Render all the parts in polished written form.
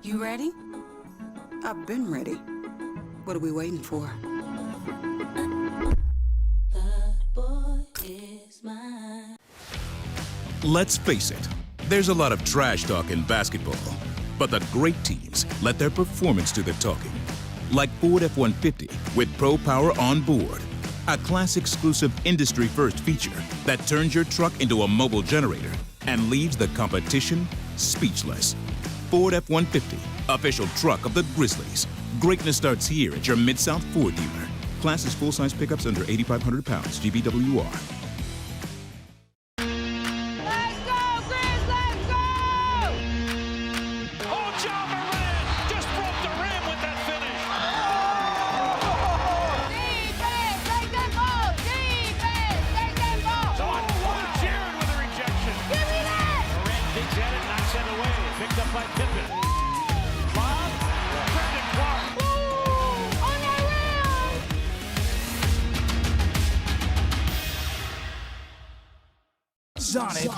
You ready? I've been ready. What are we waiting for? Let's face it, there's a lot of trash talk in basketball, but the great teams let their performance do the talking. Like Ford F-150 with Pro Power on board, a class-exclusive industry-first feature that turns your truck into a mobile generator and leaves the competition speechless. Ford F-150, official truck of the Grizzlies. Greatness starts here at your Mid-South Ford dealer. Class is full-size pickups under 8,500 pounds, GVWR. Sonic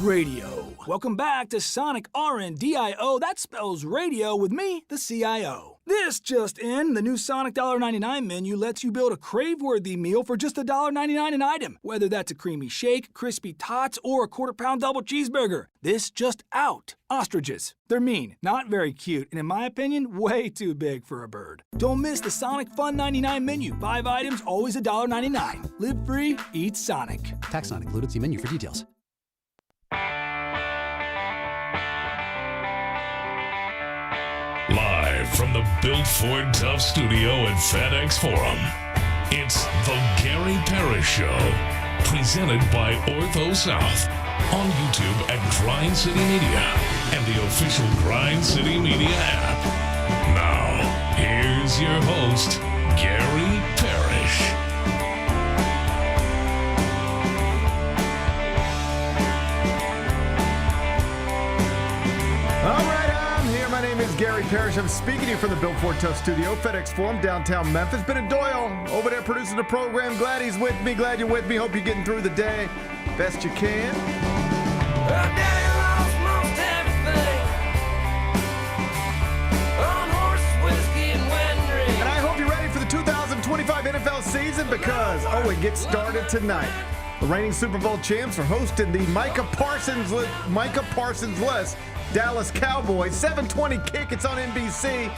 Radio. Welcome back to Sonic R&DIO. That spells radio with me, the CIO. This just in, the new Sonic $1.99 menu lets you build a crave-worthy meal for just $1.99 an item, whether that's a creamy shake, crispy tots, or a quarter-pound double cheeseburger. This just out. Ostriches. They're mean, not very cute, and in my opinion, way too big for a bird. Don't miss the Sonic Fun 99 menu. 5 items, always $1.99. Live free, eat Sonic. Tax not included. See menu for details. Live from the Built Ford Tough studio at FedEx Forum, it's the Gary Parrish Show, presented by Ortho South, on YouTube at Grind City Media and the official Grind City Media app. Now, here's your host, Gary Parrish. All right. My name is Gary Parrish. I'm speaking to you from the Built Ford Tough studio, FedEx Forum, downtown Memphis. Bennett Doyle over there producing the program. Glad he's with me. Glad you're with me. Hope you're getting through the day best you can. Well, Daddy lost most everything on horse, whiskey, and wedding rings. And I hope you're ready for the 2025 NFL season because, it gets started tonight. The reigning Super Bowl champs are hosting the Micah Parsons-less Dallas Cowboys. 7:20 kick. It's on NBC.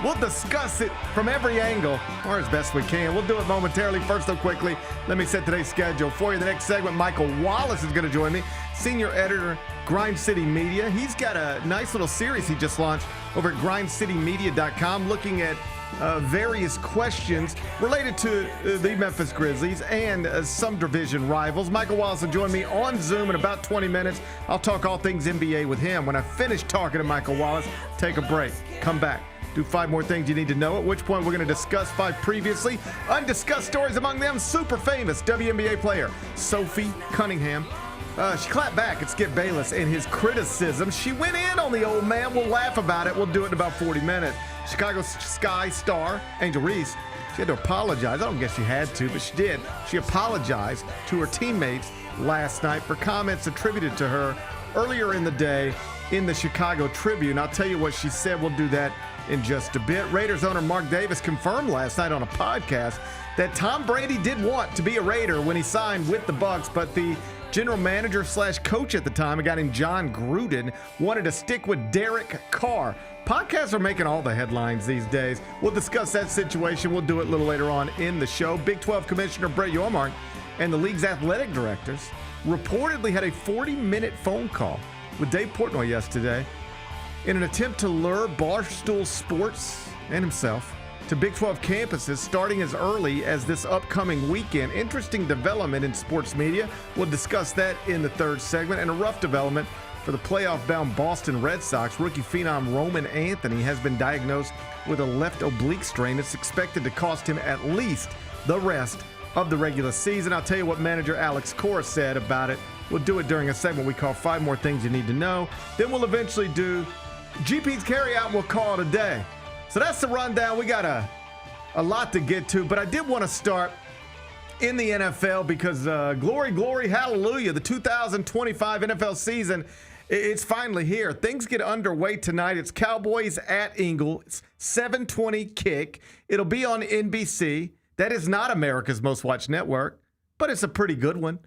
We'll discuss it from every angle, or as best we can. We'll do it momentarily. First, though, quickly, let me set today's schedule for you. The next segment, Michael Wallace is going to join me, senior editor, Grind City Media. He's got a nice little series he just launched over at grindcitymedia.com looking at various questions related to the Memphis Grizzlies and some division rivals. Michael Wallace will join me on Zoom in about 20 minutes. I'll talk all things NBA with him. When I finish talking to Michael Wallace, take a break, come back, do 5 more things you need to know, at which point we're going to discuss 5 previously undiscussed stories, among them super famous WNBA player Sophie Cunningham. She clapped back at Skip Bayless and his criticism. She went in on the old man. We'll laugh about it. We'll do it in about 40 minutes. Chicago Sky star Angel Reese, she had to apologize. I don't guess she had to, but she did. She apologized to her teammates last night for comments attributed to her earlier in the day in the Chicago Tribune. I'll tell you what she said. We'll do that in just a bit. Raiders owner Mark Davis confirmed last night on a podcast that Tom Brady did want to be a Raider when he signed with the Bucs, but the general manager / coach at the time, a guy named John Gruden, wanted to stick with Derek Carr. Podcasts are making all the headlines these days. We'll discuss that situation. We'll do it a little later on in the show. Big 12 Commissioner Brett Yormark and the league's athletic directors reportedly had a 40-minute phone call with Dave Portnoy yesterday in an attempt to lure Barstool Sports and himself to Big 12 campuses starting as early as this upcoming weekend. Interesting development in sports media. We'll discuss that in the third segment. And a rough development for the playoff-bound Boston Red Sox. Rookie phenom Roman Anthony has been diagnosed with a left oblique strain that's expected to cost him at least the rest of the regular season. I'll tell you what manager Alex Cora said about it We'll do it during a segment we call 5 More Things You Need to Know. Then we'll eventually do GP's Carryout and we'll call it a day. So that's the rundown. We got a lot to get to, but I did want to start in the NFL because glory, glory, hallelujah, the 2025 NFL season, it's finally here. Things get underway tonight. It's Cowboys at Eagles, 7:20 kick. It'll be on NBC. That is not America's most watched network, but it's a pretty good one.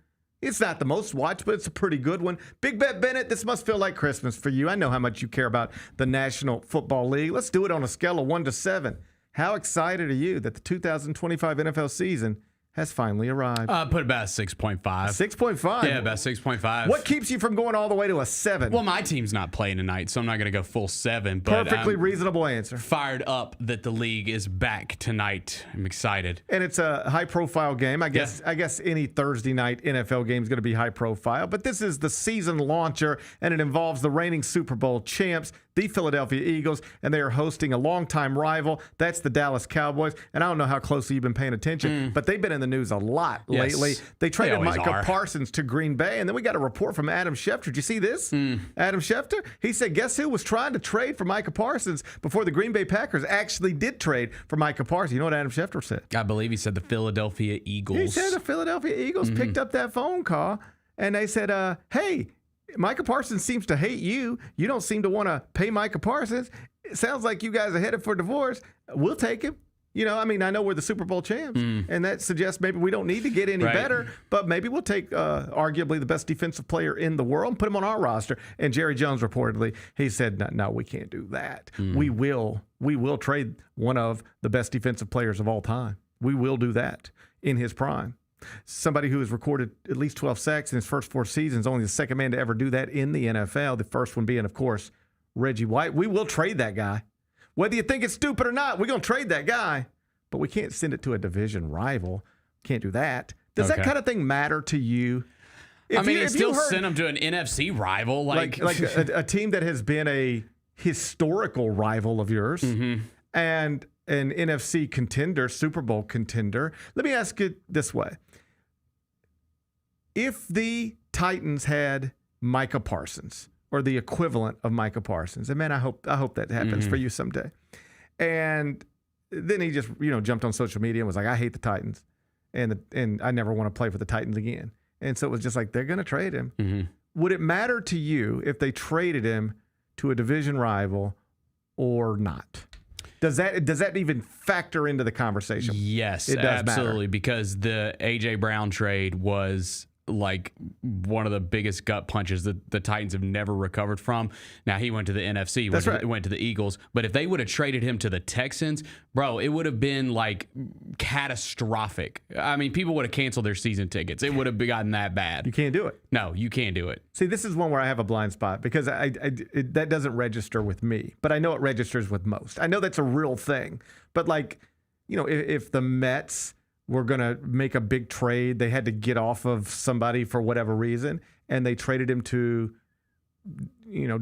It's not the most watched, but it's a pretty good one. Big Bet Bennett, this must feel like Christmas for you. I know how much you care about the National Football League. Let's do it on a scale of 1 to 7. How excited are you that the 2025 NFL season has finally arrived? Put about a 6.5. 6.5? Yeah, about 6.5. What keeps you from going all the way to a 7? Well, my team's not playing tonight, so I'm not going to go full 7. But Perfectly I'm reasonable answer. fired up that the league is back tonight. I'm excited. And it's a high-profile game. I guess any Thursday night NFL game is going to be high-profile. But this is the season launcher, and it involves the reigning Super Bowl champs, the Philadelphia Eagles, and they are hosting a longtime rival. That's the Dallas Cowboys. And I don't know how closely you've been paying attention, but they've been in the news a lot lately. They traded Micah Parsons to Green Bay, and then we got a report from Adam Schefter. Did you see this? Adam Schefter? He said, guess who was trying to trade for Micah Parsons before the Green Bay Packers actually did trade for Micah Parsons? You know what Adam Schefter said? I believe he said the Philadelphia Eagles. He said the Philadelphia Eagles picked up that phone call, and they said, hey, Micah Parsons seems to hate you. You don't seem to want to pay Micah Parsons. It sounds like you guys are headed for divorce. We'll take him. You know, I mean, I know we're the Super Bowl champs, and that suggests maybe we don't need to get any better, but maybe we'll take arguably the best defensive player in the world and put him on our roster. And Jerry Jones reportedly, he said, no, we can't do that. We will trade one of the best defensive players of all time. We will do that in his prime. Somebody who has recorded at least 12 sacks in his first 4 seasons, only the second man to ever do that in the NFL. The first one being, of course, Reggie White. We will trade that guy. Whether you think it's stupid or not, we're going to trade that guy. But we can't send it to a division rival. Can't do that. Does that kind of thing matter to you? It still send them to an NFC rival. Like a team that has been a historical rival of yours and an NFC contender, Super Bowl contender. Let me ask it this way. If the Titans had Micah Parsons or the equivalent of Micah Parsons, and man, I hope that happens for you someday. And then he just, jumped on social media and was like, I hate the Titans and I never want to play for the Titans again. And so it was just like, they're going to trade him. Would it matter to you if they traded him to a division rival or not? Does that even factor into the conversation? Yes, it does absolutely, matter. because the A.J. Brown trade was like one of the biggest gut punches that the Titans have never recovered from. Now, he went to the NFC, went to the Eagles, but if they would have traded him to the Texans, bro, it would have been like catastrophic. I mean, people would have canceled their season tickets. It would have gotten that bad. You can't do it. No, you can't do it. See, this is one where I have a blind spot because that doesn't register with me, but I know it registers with most. I know that's a real thing, but if the Mets were going to make a big trade, they had to get off of somebody for whatever reason, and they traded him to,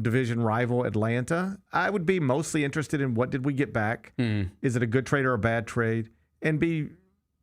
division rival Atlanta, I would be mostly interested in what did we get back? Is it a good trade or a bad trade? And be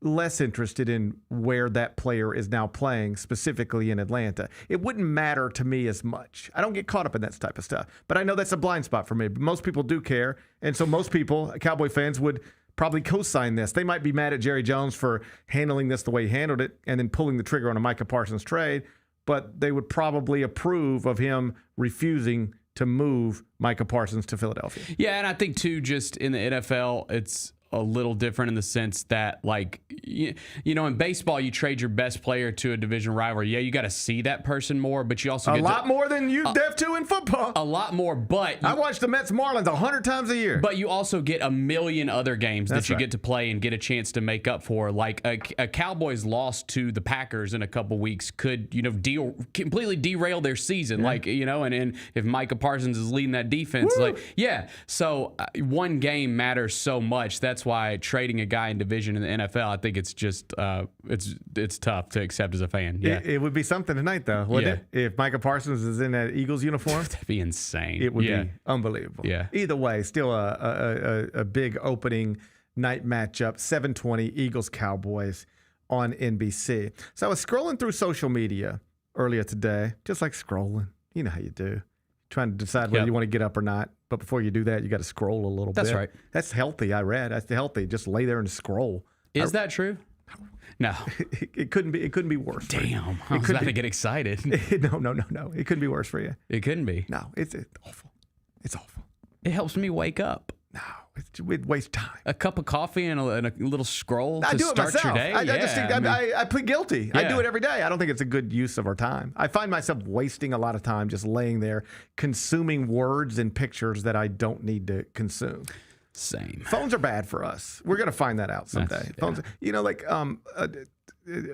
less interested in where that player is now playing, specifically in Atlanta. It wouldn't matter to me as much. I don't get caught up in that type of stuff, but I know that's a blind spot for me. But most people do care, and so most people, Cowboy fans, would probably co-sign this. They might be mad at Jerry Jones for handling this the way he handled it and then pulling the trigger on a Micah Parsons trade, but they would probably approve of him refusing to move Micah Parsons to Philadelphia. Yeah, and I think, too, just in the NFL, it's a little different in the sense that, in baseball, you trade your best player to a division rival. Yeah, you got to see that person more, but you also get a lot more than you have to in football. A lot more, but I watch the Mets Marlins 100 times a year. But you also get a million other games that you get to play and get a chance to make up for. Like a Cowboys loss to the Packers in a couple weeks could, completely derail their season. Yeah. And if Micah Parsons is leading that defense, so one game matters so much. That's why trading a guy in division in the NFL, I think it's just it's tough to accept as a fan. Yeah, it would be something tonight, though, wouldn't it? If Micah Parsons is in that Eagles uniform, that'd be insane. It would be unbelievable. Yeah. Either way, still a big opening night matchup. 7:20 Eagles Cowboys on NBC. So I was scrolling through social media earlier today, just like scrolling. You know how you do. Trying to decide whether you want to get up or not. But before you do that, you got to scroll a little bit. That's right. That's healthy, I read. That's healthy. Just lay there and scroll. Is that true? No. It couldn't be. It couldn't be worse. Damn. I was about to get excited. No. It couldn't be worse for you. It couldn't be. No, it's awful. It's awful. It helps me wake up. No, it wastes time. A cup of coffee and a little scroll I to do it start myself. your day. I plead guilty. I Yeah. do it every day. I don't think it's a good use of our time. I find myself wasting a lot of time just laying there consuming words and pictures that I don't need to consume. Same. Phones are bad for us. We're going to find that out someday. Phones,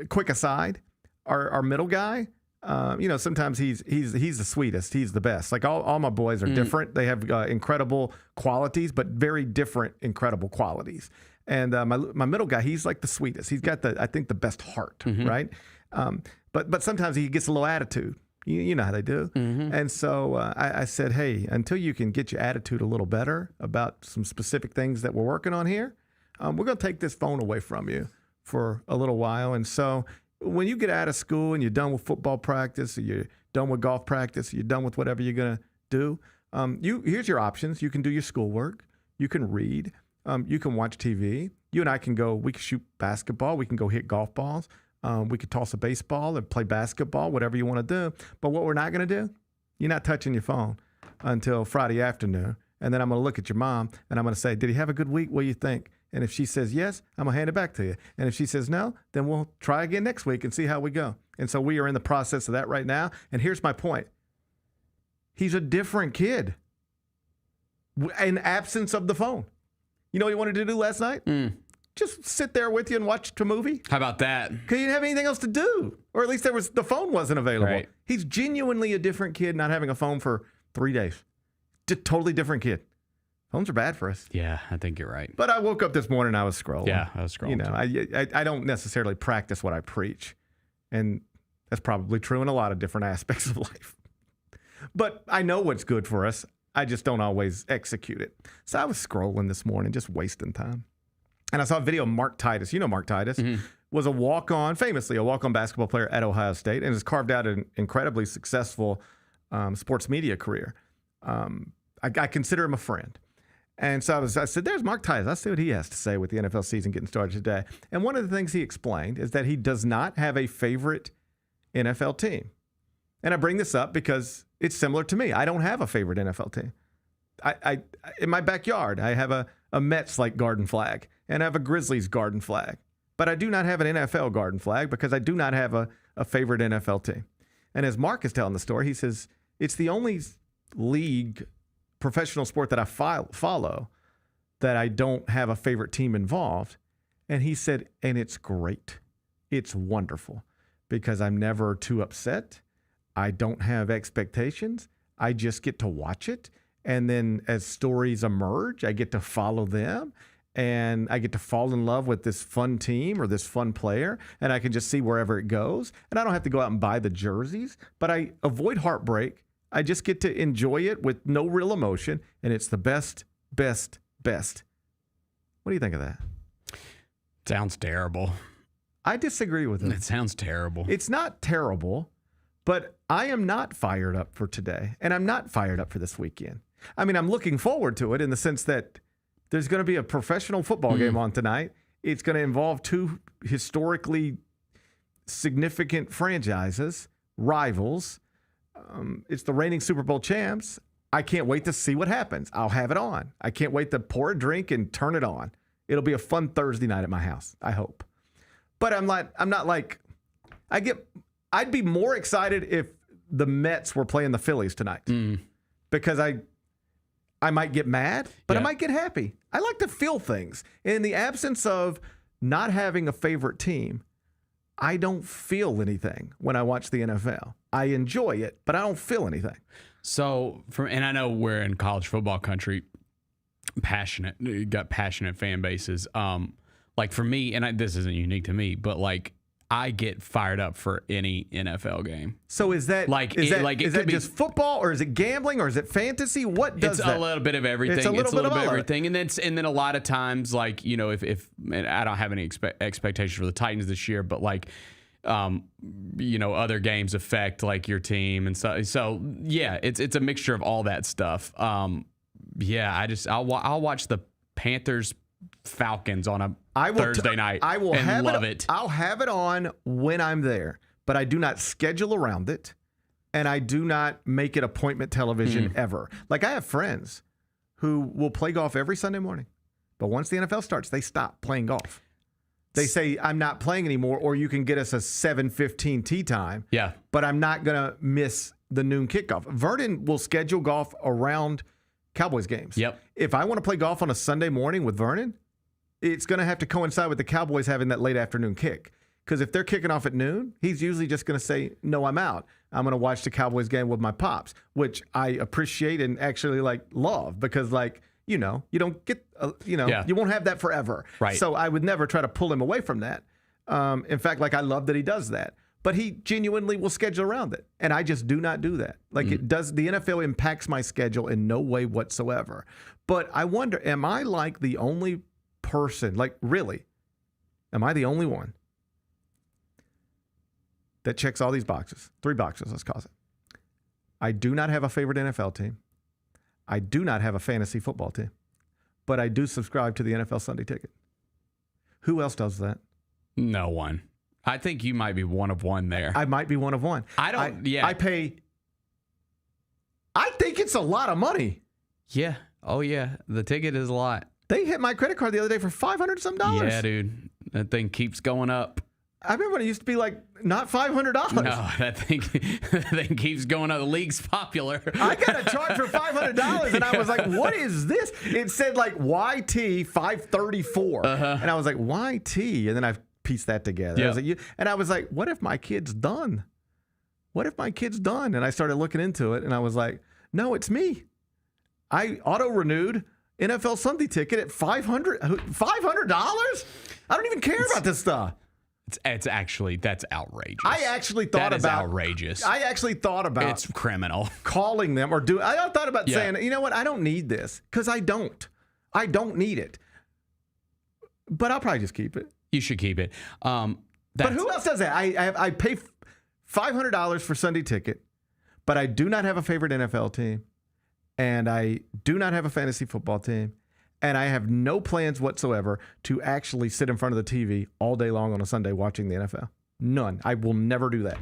quick aside, our middle guy, sometimes he's the sweetest. He's the best. Like all my boys are different. They have incredible qualities, but very different, incredible qualities. And my middle guy, he's like the sweetest. He's got I think the best heart, right? But sometimes he gets a little attitude. You know how they do. And so I said, hey, until you can get your attitude a little better about some specific things that we're working on here, we're going to take this phone away from you for a little while. And so when you get out of school and you're done with football practice, or you're done with golf practice, or you're done with whatever you're going to do, here's your options. You can do your schoolwork. You can read. You can watch TV. You and I we can shoot basketball. We can go hit golf balls. We could toss a baseball or play basketball, whatever you want to do. But what we're not going to do, you're not touching your phone until Friday afternoon. And then I'm going to look at your mom and I'm going to say, did he have a good week? What do you think? And if she says yes, I'm going to hand it back to you. And if she says no, then we'll try again next week and see how we go. And so we are in the process of that right now. And here's my point. He's a different kid in absence of the phone. You know what he wanted to do last night? Just sit there with you and watch a movie. How about that? Because you didn't have anything else to do. Or at least the phone wasn't available. Right. He's genuinely a different kid not having a phone for 3 days. Totally different kid. Phones are bad for us. Yeah, I think you're right. But I woke up this morning and I was scrolling. Yeah, I was scrolling. I don't necessarily practice what I preach. And that's probably true in a lot of different aspects of life. But I know what's good for us. I just don't always execute it. So I was scrolling this morning, just wasting time. And I saw a video of Mark Titus. You know Mark Titus. Was famously a walk-on basketball player at Ohio State, and has carved out an incredibly successful sports media career. I consider him a friend. And so I said, there's Mark Titus. Let's see what he has to say with the NFL season getting started today. And one of the things he explained is that he does not have a favorite NFL team. And I bring this up because it's similar to me. I don't have a favorite NFL team. I in my backyard, I have a Mets-like garden flag, and I have a Grizzlies garden flag. But I do not have an NFL garden flag because I do not have a favorite NFL team. And as Mark is telling the story, he says, it's the only league, professional sport that I follow that I don't have a favorite team involved. And he said, and it's great. It's wonderful because I'm never too upset. I don't have expectations. I just get to watch it. And then as stories emerge, I get to follow them. And I get to fall in love with this fun team or this fun player. And I can just see wherever it goes. And I don't have to go out and buy the jerseys. But I avoid heartbreak. I just get to enjoy it with no real emotion. And it's the best, best, best. What do you think of that? Sounds terrible. I disagree with it. It sounds terrible. It's not terrible, but I am not fired up for today. And I'm not fired up for this weekend. I mean, I'm looking forward to it in the sense that there's going to be a professional football game on tonight. It's going to involve two historically significant franchises, rivals. It's the reigning Super Bowl champs. I can't wait to see what happens. I'll have it on. I can't wait to pour a drink and turn it on. It'll be a fun Thursday night at my house, I hope. But I'd be more excited if the Mets were playing the Phillies tonight. Because I might get mad, but I might get happy. I like to feel things. In the absence of not having a favorite team, I don't feel anything when I watch the NFL. I enjoy it, but I don't feel anything. So, and I know we're in college football country, got passionate fan bases. Like for me, and this isn't unique to me, but like I get fired up for any NFL game. So is that just football, or is it gambling, or is it fantasy? What does that? It's a little bit of everything. It's a little bit of everything, and then a lot of times, like, you know, if and I don't have any expectations for the Titans this year, but like other games affect like your team and so yeah, it's a mixture of all that stuff. I'll watch the Panthers Falcons on a Thursday night. I will love it. I'll have it on when I'm there, but I do not schedule around it, and I do not make it appointment television ever. Like I have friends who will play golf every Sunday morning, but once the NFL starts, they stop playing golf. They say, I'm not playing anymore, or you can get us a 7:15 tee time. Yeah. But I'm not going to miss the noon kickoff. Vernon will schedule golf around Cowboys games. Yep. If I want to play golf on a Sunday morning with Vernon, it's going to have to coincide with the Cowboys having that late afternoon kick. Because if they're kicking off at noon, he's usually just going to say, no, I'm out. I'm going to watch the Cowboys game with my pops, which I appreciate and actually love because you don't get, you won't have that forever. Right. So I would never try to pull him away from that. In fact, I love that he does that. But he genuinely will schedule around it. And I just do not do that. It does. The NFL impacts my schedule in no way whatsoever. But I wonder, am I the only person, really, am I the only one that checks all these boxes? 3 boxes, let's call it. I do not have a favorite NFL team. I do not have a fantasy football team, but I do subscribe to the NFL Sunday Ticket. Who else does that? No one. I think you might be one of one there. I might be one of one. I think it's a lot of money. Yeah. Oh, yeah. The ticket is a lot. They hit my credit card the other day for $500 some. Yeah, dude. That thing keeps going up. I remember when it used to be not $500. No, that thing keeps going up. The league's popular. I got a charge for $500, and I was like, what is this? It said YT 534. And I was like, YT? And then I pieced that together. Yeah. I was like, what if my kid's done? What if my kid's done? And I started looking into it, and I was like, no, it's me. I auto-renewed NFL Sunday Ticket at $500. I don't even care about this stuff. It's actually, that's outrageous. I actually thought that is outrageous. I actually thought about it's criminal. Calling them I thought about saying, you know what, I don't need this because I don't need it. But I'll probably just keep it. You should keep it. But who else does that? I pay $500 for Sunday Ticket, but I do not have a favorite NFL team, and I do not have a fantasy football team. And I have no plans whatsoever to actually sit in front of the TV all day long on a Sunday watching the NFL. None. I will never do that.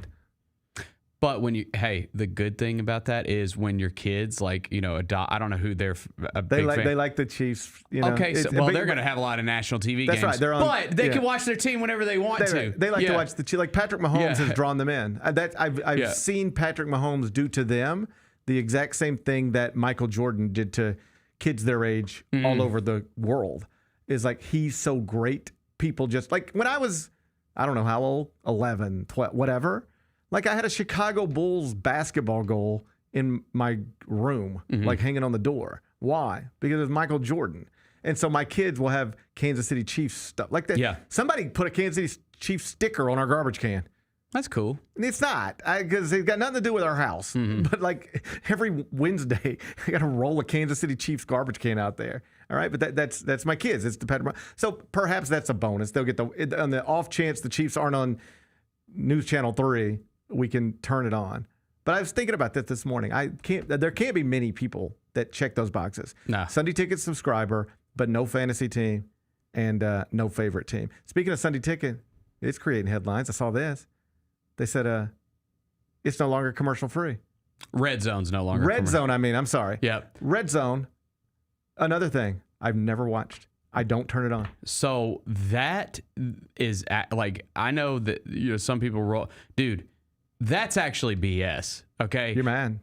But the good thing about that is when your kids adopt, I don't know who they're a big fan. They like the Chiefs. Okay, they're going to have a lot of national TV games. That's right. But they can watch their team whenever they want to. They like to watch the Chiefs. Patrick Mahomes has drawn them in. I've seen Patrick Mahomes do to them the exact same thing that Michael Jordan did to kids their age all over the world. Is he's so great. People just when I was, I don't know how old, 11, 12, whatever. I had a Chicago Bulls basketball goal in my room, hanging on the door. Why? Because it was Michael Jordan. And so my kids will have Kansas City Chiefs stuff like that. Yeah. Somebody put a Kansas City Chiefs sticker on our garbage can. That's cool. And it's not, because it's got nothing to do with our house. But every Wednesday, I got to roll a Kansas City Chiefs garbage can out there. All right, but that's my kids. It's the Patrick. So perhaps that's a bonus. They'll get on the off chance the Chiefs aren't on News Channel 3, we can turn it on. But I was thinking about this morning. There can't be many people that check those boxes. Nah. Sunday Ticket subscriber, but no fantasy team and no favorite team. Speaking of Sunday Ticket, it's creating headlines. I saw this. They said it's no longer commercial free. Red Zone's no longer Red Zone, I'm sorry. Yep. Red Zone, another thing I've never watched. I don't turn it on. So that is I know that some people roll. Dude, that's actually BS. Okay. You're mad.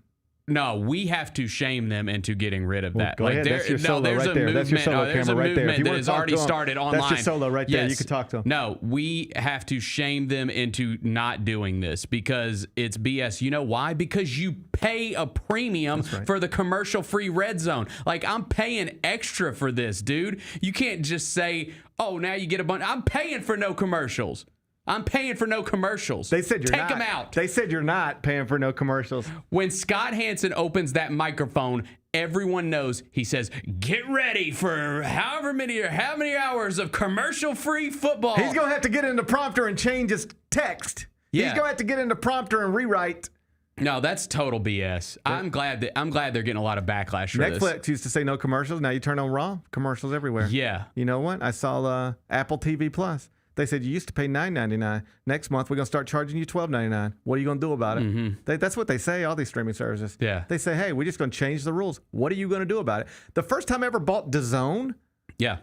No, we have to shame them into getting rid of that. Go ahead. That's your solo right there. That's your solo camera right there. If you that want has to talk already to them, started online. That's your solo right there. Yes. You can talk to them. No, we have to shame them into not doing this because it's BS. You know why? Because you pay a premium for the commercial-free Red Zone. I'm paying extra for this, dude. You can't just say, oh, now you get a bunch. I'm paying for no commercials. I'm paying for no commercials. They said you're Take them out. They said you're not paying for no commercials. When Scott Hansen opens that microphone, everyone knows he says, get ready for how many hours of commercial-free football. He's going to have to get in the prompter and change his text. He's going to have to get into prompter and rewrite. No, that's total BS. I'm glad they're getting a lot of backlash for this. Netflix used to say no commercials. Now you turn on Raw, commercials everywhere. Yeah. You know what? I saw Apple TV Plus. They said you used to pay $9.99. Next month we're going to start charging you $12.99. What are you going to do about it? Mm-hmm. That's what they say. All these streaming services. Yeah. They say, hey, we're just going to change the rules. What are you going to do about it? The first time I ever bought DAZN,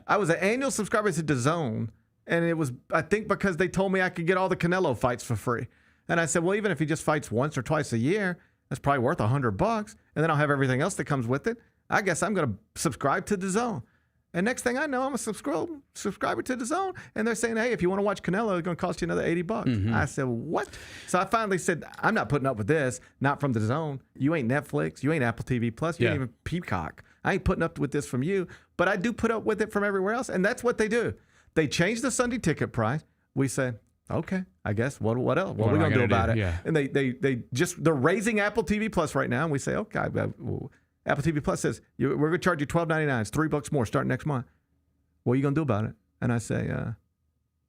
I was an annual subscriber to DAZN, and it was, I think, because they told me I could get all the Canelo fights for free. And I said, well, even if he just fights once or twice a year, that's probably worth $100, and then I'll have everything else that comes with it. I guess I'm going to subscribe to DAZN. And next thing I know, I'm a subscriber to DAZN, and they're saying, hey, if you want to watch Canelo, it's going to cost you another $80. Mm-hmm. I said, what? So I finally said, I'm not putting up with this, not from DAZN. You ain't Netflix. You ain't Apple TV Plus. You ain't even Peacock. I ain't putting up with this from you, but I do put up with it from everywhere else, and that's what they do. They change the Sunday ticket price. We say, okay, I guess. What else? What are we going to do about it? Yeah. And they're raising Apple TV Plus right now, and we say, okay, Apple TV Plus says, we're going to charge you $12.99. It's $3 more starting next month. What are you going to do about it? And I say,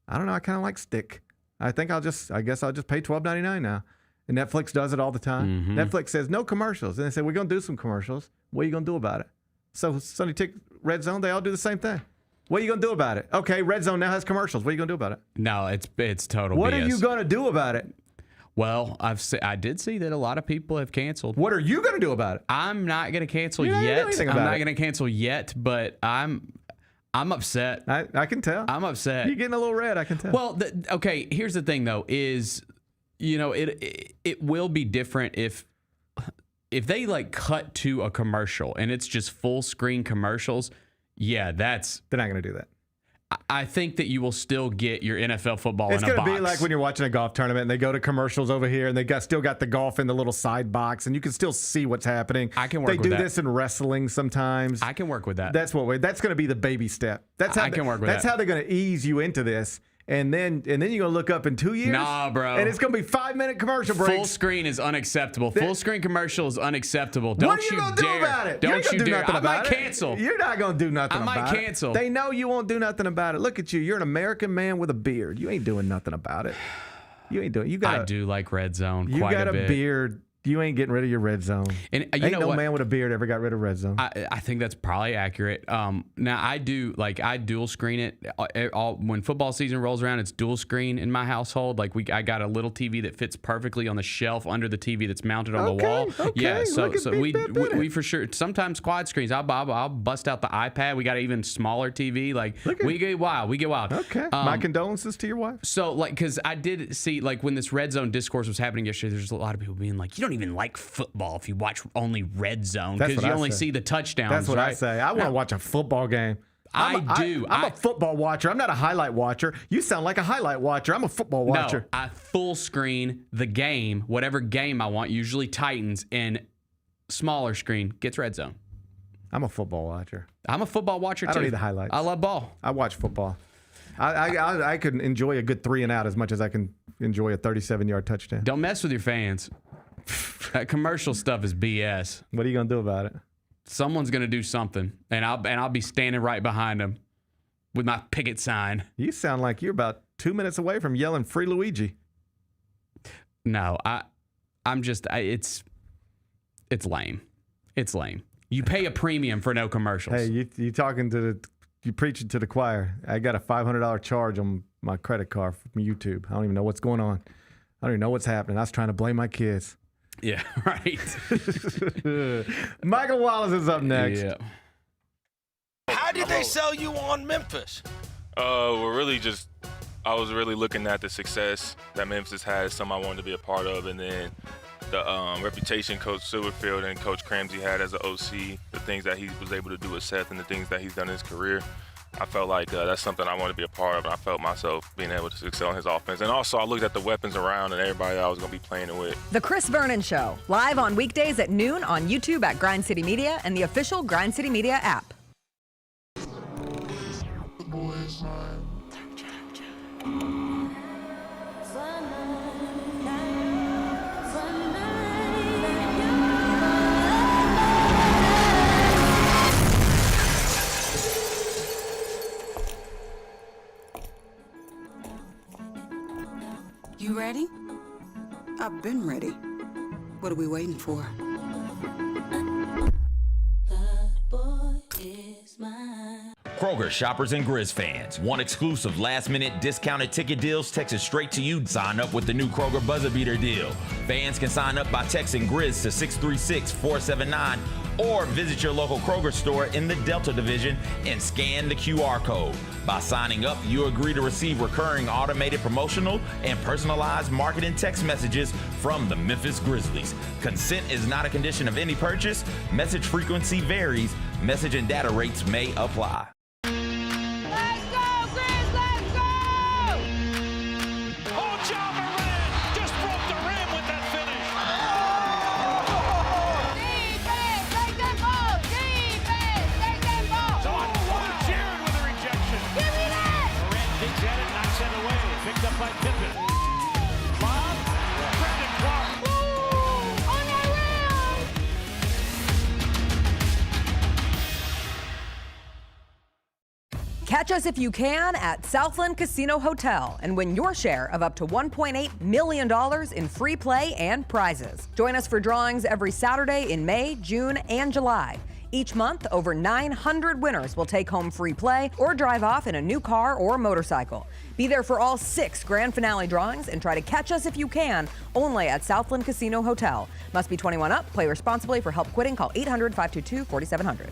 I don't know. I kind of like stick. I think I'll just pay $12.99 now. And Netflix does it all the time. Mm-hmm. Netflix says, no commercials. And they say, we're going to do some commercials. What are you going to do about it? So Sunday Ticket, Red Zone, they all do the same thing. What are you going to do about it? Okay, Red Zone now has commercials. What are you going to do about it? No, it's total BS. What are you going to do about it? Well, I did see that a lot of people have canceled. What are you going to do about it? I'm not going to cancel yet. I'm not going to cancel yet, but I'm upset. I can tell. I'm upset. You're getting a little red. I can tell. Well, okay. Here's the thing, though, is it will be different if they like cut to a commercial and it's just full screen commercials. Yeah, they're not going to do that. I think that you will still get your NFL football in a box. It's going to be like when you're watching a golf tournament and they go to commercials over here and they still got the golf in the little side box and you can still see what's happening. I can work with that. They do this in wrestling sometimes. I can work with that. That's going to be the baby step. I can work with that. That's how they're going to ease you into this. And then you're going to look up in 2 years. Nah, bro. And it's going to be 5-minute commercial breaks. Full screen is unacceptable. Full screen commercial is unacceptable. What are you going to do about it? Don't you dare. I might cancel. You're not going to do nothing about it. I might cancel. They know you won't do nothing about it. Look at you. You're an American man with a beard. You ain't doing nothing about it. You ain't doing it. I do like Red Zone quite a bit. You got a beard. You ain't getting rid of your Red Zone. And ain't no man with a beard ever got rid of Red Zone. I think that's probably accurate. Now I dual screen it. When football season rolls around, it's dual screen in my household. Like I got a little TV that fits perfectly on the shelf under the TV that's mounted on the wall. Okay. Yeah, so we for sure sometimes quad screens. I'll bust out the iPad. We got an even smaller TV. Like we get wild. Okay. My condolences to your wife. So because I did see when this Red Zone discourse was happening yesterday, there's a lot of people being like, you don't even like football if you watch only Red Zone because you only see the touchdowns. That's what right? I say. I want to watch a football game. I'm a football watcher. I'm not a highlight watcher. You sound like a highlight watcher. I'm a football watcher. No, I full screen the game, whatever game I want, usually Titans, and smaller screen gets Red Zone. I'm a football watcher. I'm a football watcher too. I don't need the highlights. I love ball. I watch football. I could enjoy a good 3 and out as much as I can enjoy a 37-yard touchdown. Don't mess with your fans. That commercial stuff is BS. What are you gonna do about it? Someone's gonna do something, and I'll be standing right behind them with my picket sign. You sound like you're about 2 minutes away from yelling "Free Luigi." No, I'm just it's lame. It's lame. You pay a premium for no commercials. Hey, you preaching to the choir. I got a $500 charge on my credit card from YouTube. I don't even know what's going on. I don't even know what's happening. I was trying to blame my kids. Yeah, right. Michael Wallace is up next. Yeah. How did they sell you on Memphis? Well, really just I was really looking at the success that Memphis had, something I wanted to be a part of, and then the reputation Coach Silverfield and Coach Cramsey had as an OC, the things that he was able to do with Seth and the things that he's done in his career. I felt like that's something I wanted to be a part of, and I felt myself being able to excel in his offense. And also, I looked at the weapons around and everybody that I was going to be playing it with. The Chris Vernon Show, live on weekdays at noon on YouTube at Grind City Media and the official Grind City Media app. You ready? I've been ready. What are we waiting for? Kroger shoppers and Grizz fans. Want exclusive last-minute discounted ticket deals texted straight to you? Sign up with the new Kroger Buzzer Beater deal. Fans can sign up by texting Grizz to 636-479 or visit your local Kroger store in the Delta Division and scan the QR code. By signing up, you agree to receive recurring automated promotional and personalized marketing text messages from the Memphis Grizzlies. Consent is not a condition of any purchase. Message frequency varies. Message and data rates may apply. Catch us if you can at Southland Casino Hotel and win your share of up to $1.8 million in free play and prizes. Join us for drawings every Saturday in May, June, and July. Each month, over 900 winners will take home free play or drive off in a new car or motorcycle. Be there for all 6 grand finale drawings and try to catch us if you can, only at Southland Casino Hotel. Must be 21 up. Play responsibly. For help quitting, call 800-522-4700.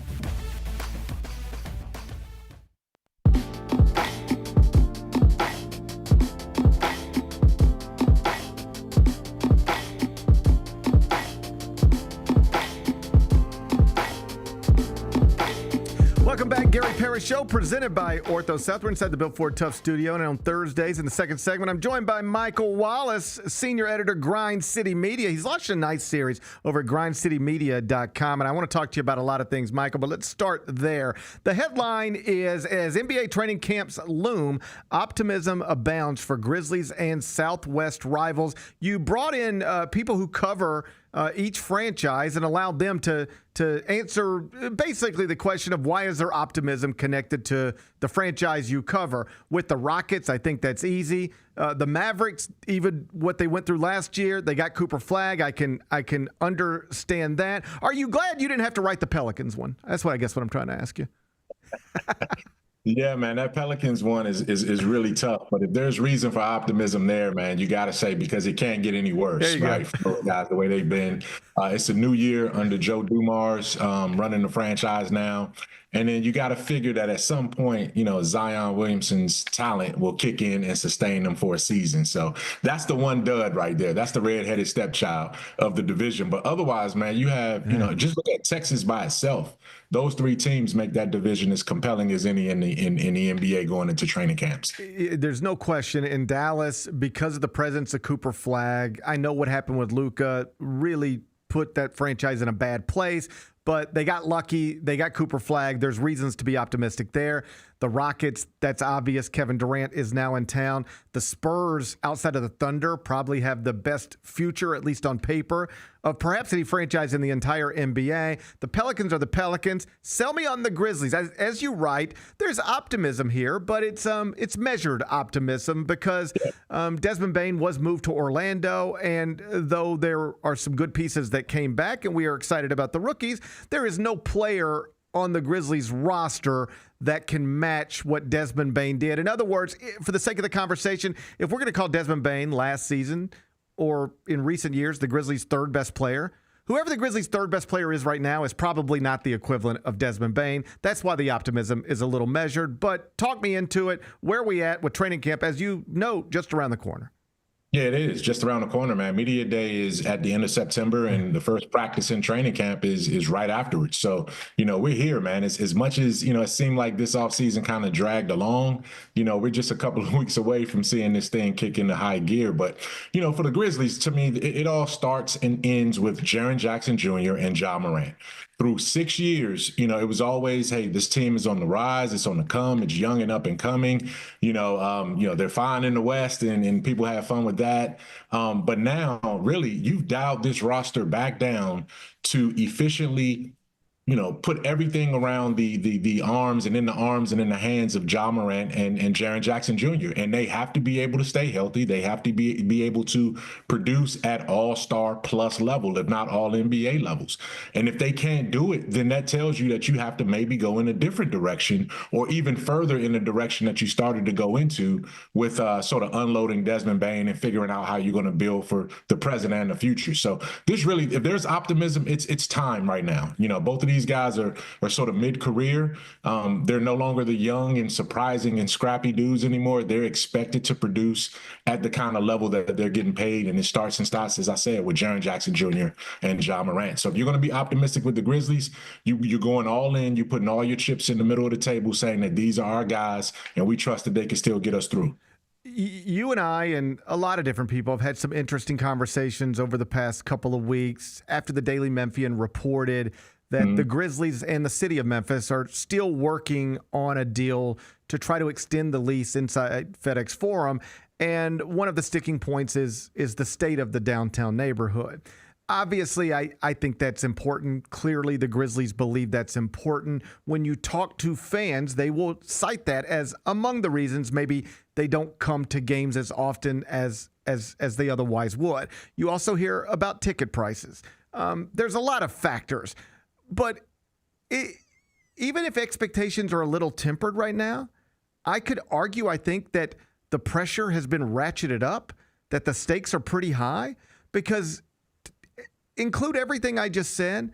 Welcome back, Gary Parrish Show, presented by Ortho South. We're inside the Built Ford Tough studio, and on Thursdays in the second segment, I'm joined by Michael Wallace, senior editor, Grind City Media. He's launched a nice series over at grindcitymedia.com, and I want to talk to you about a lot of things, Michael, but let's start there. The headline is, as NBA training camps loom, optimism abounds for Grizzlies and Southwest rivals. You brought in people who cover each franchise and allowed them to answer basically the question of why is there optimism connected to the franchise you cover. With the Rockets, I think that's easy. The Mavericks, even what they went through last year, they got Cooper Flagg. I can understand that. Are you glad you didn't have to write the Pelicans one? That's what I'm trying to ask you. Yeah, man, that Pelicans one is really tough. But if there's reason for optimism there, man, you got to say, because it can't get any worse, right? For those guys, the way they've been. It's a new year under Joe Dumars running the franchise now. And then you got to figure that at some point, Zion Williamson's talent will kick in and sustain them for a season. So that's the one dud right there. That's the redheaded stepchild of the division. But otherwise, man, you have, just look at Texas by itself. Those 3 teams make that division as compelling as any in the NBA going into training camps. There's no question. In Dallas, because of the presence of Cooper Flagg, I know what happened with Luka really put that franchise in a bad place. But they got lucky. They got Cooper Flagg. There's reasons to be optimistic there. The Rockets, that's obvious. Kevin Durant is now in town. The Spurs, outside of the Thunder, probably have the best future, at least on paper, of perhaps any franchise in the entire NBA. The Pelicans are the Pelicans. Sell me on the Grizzlies. As you write, there's optimism here, but it's measured optimism because Desmond Bane was moved to Orlando, and though there are some good pieces that came back, and we are excited about the rookies, there is no player on the Grizzlies roster that can match what Desmond Bane did. In other words, for the sake of the conversation, if we're going to call Desmond Bane last season or in recent years the Grizzlies' third best player, whoever the Grizzlies' third best player is right now is probably not the equivalent of Desmond Bane. That's why the optimism is a little measured. But talk me into it. Where are we at with training camp, as you know, just around the corner? Yeah, it is just around the corner, man. Media Day is at the end of September, and the first practice in training camp is right afterwards. So, we're here, man. As much as, it seemed like this offseason kind of dragged along, we're just a couple of weeks away from seeing this thing kick into high gear. But, for the Grizzlies, to me, it all starts and ends with Jaren Jackson Jr. and Ja Morant. Through 6 years, it was always, hey, this team is on the rise, it's on the come, it's young and up and coming. They're fine in the West, and people have fun with that. But now, really, you've dialed this roster back down to efficiently put everything around the arms and in the arms and in the hands of Ja Morant and Jaren Jackson Jr. And they have to be able to stay healthy. They have to be able to produce at all-star plus level, if not all NBA levels. And if they can't do it, then that tells you that you have to maybe go in a different direction, or even further in the direction that you started to go into with sort of unloading Desmond Bane and figuring out how you're going to build for the present and the future. So this really, if there's optimism, it's time right now. Both of these guys are sort of mid-career. They're no longer the young and surprising and scrappy dudes anymore. They're expected to produce at the kind of level that they're getting paid. And it starts and stops, as I said, with Jaren Jackson Jr. and Ja Morant. So if you're going to be optimistic with the Grizzlies, you're going all in. You're putting all your chips in the middle of the table, saying that these are our guys and we trust that they can still get us through. You and I and a lot of different people have had some interesting conversations over the past couple of weeks after the Daily Memphian reported that the Grizzlies and the city of Memphis are still working on a deal to try to extend the lease inside FedEx Forum. And one of the sticking points is the state of the downtown neighborhood. Obviously, I think that's important. Clearly, the Grizzlies believe that's important. When you talk to fans, they will cite that as among the reasons maybe they don't come to games as often as they otherwise would. You also hear about ticket prices. There's a lot of factors. But even if expectations are a little tempered right now, I could argue, I think, that the pressure has been ratcheted up, that the stakes are pretty high, because include everything I just said,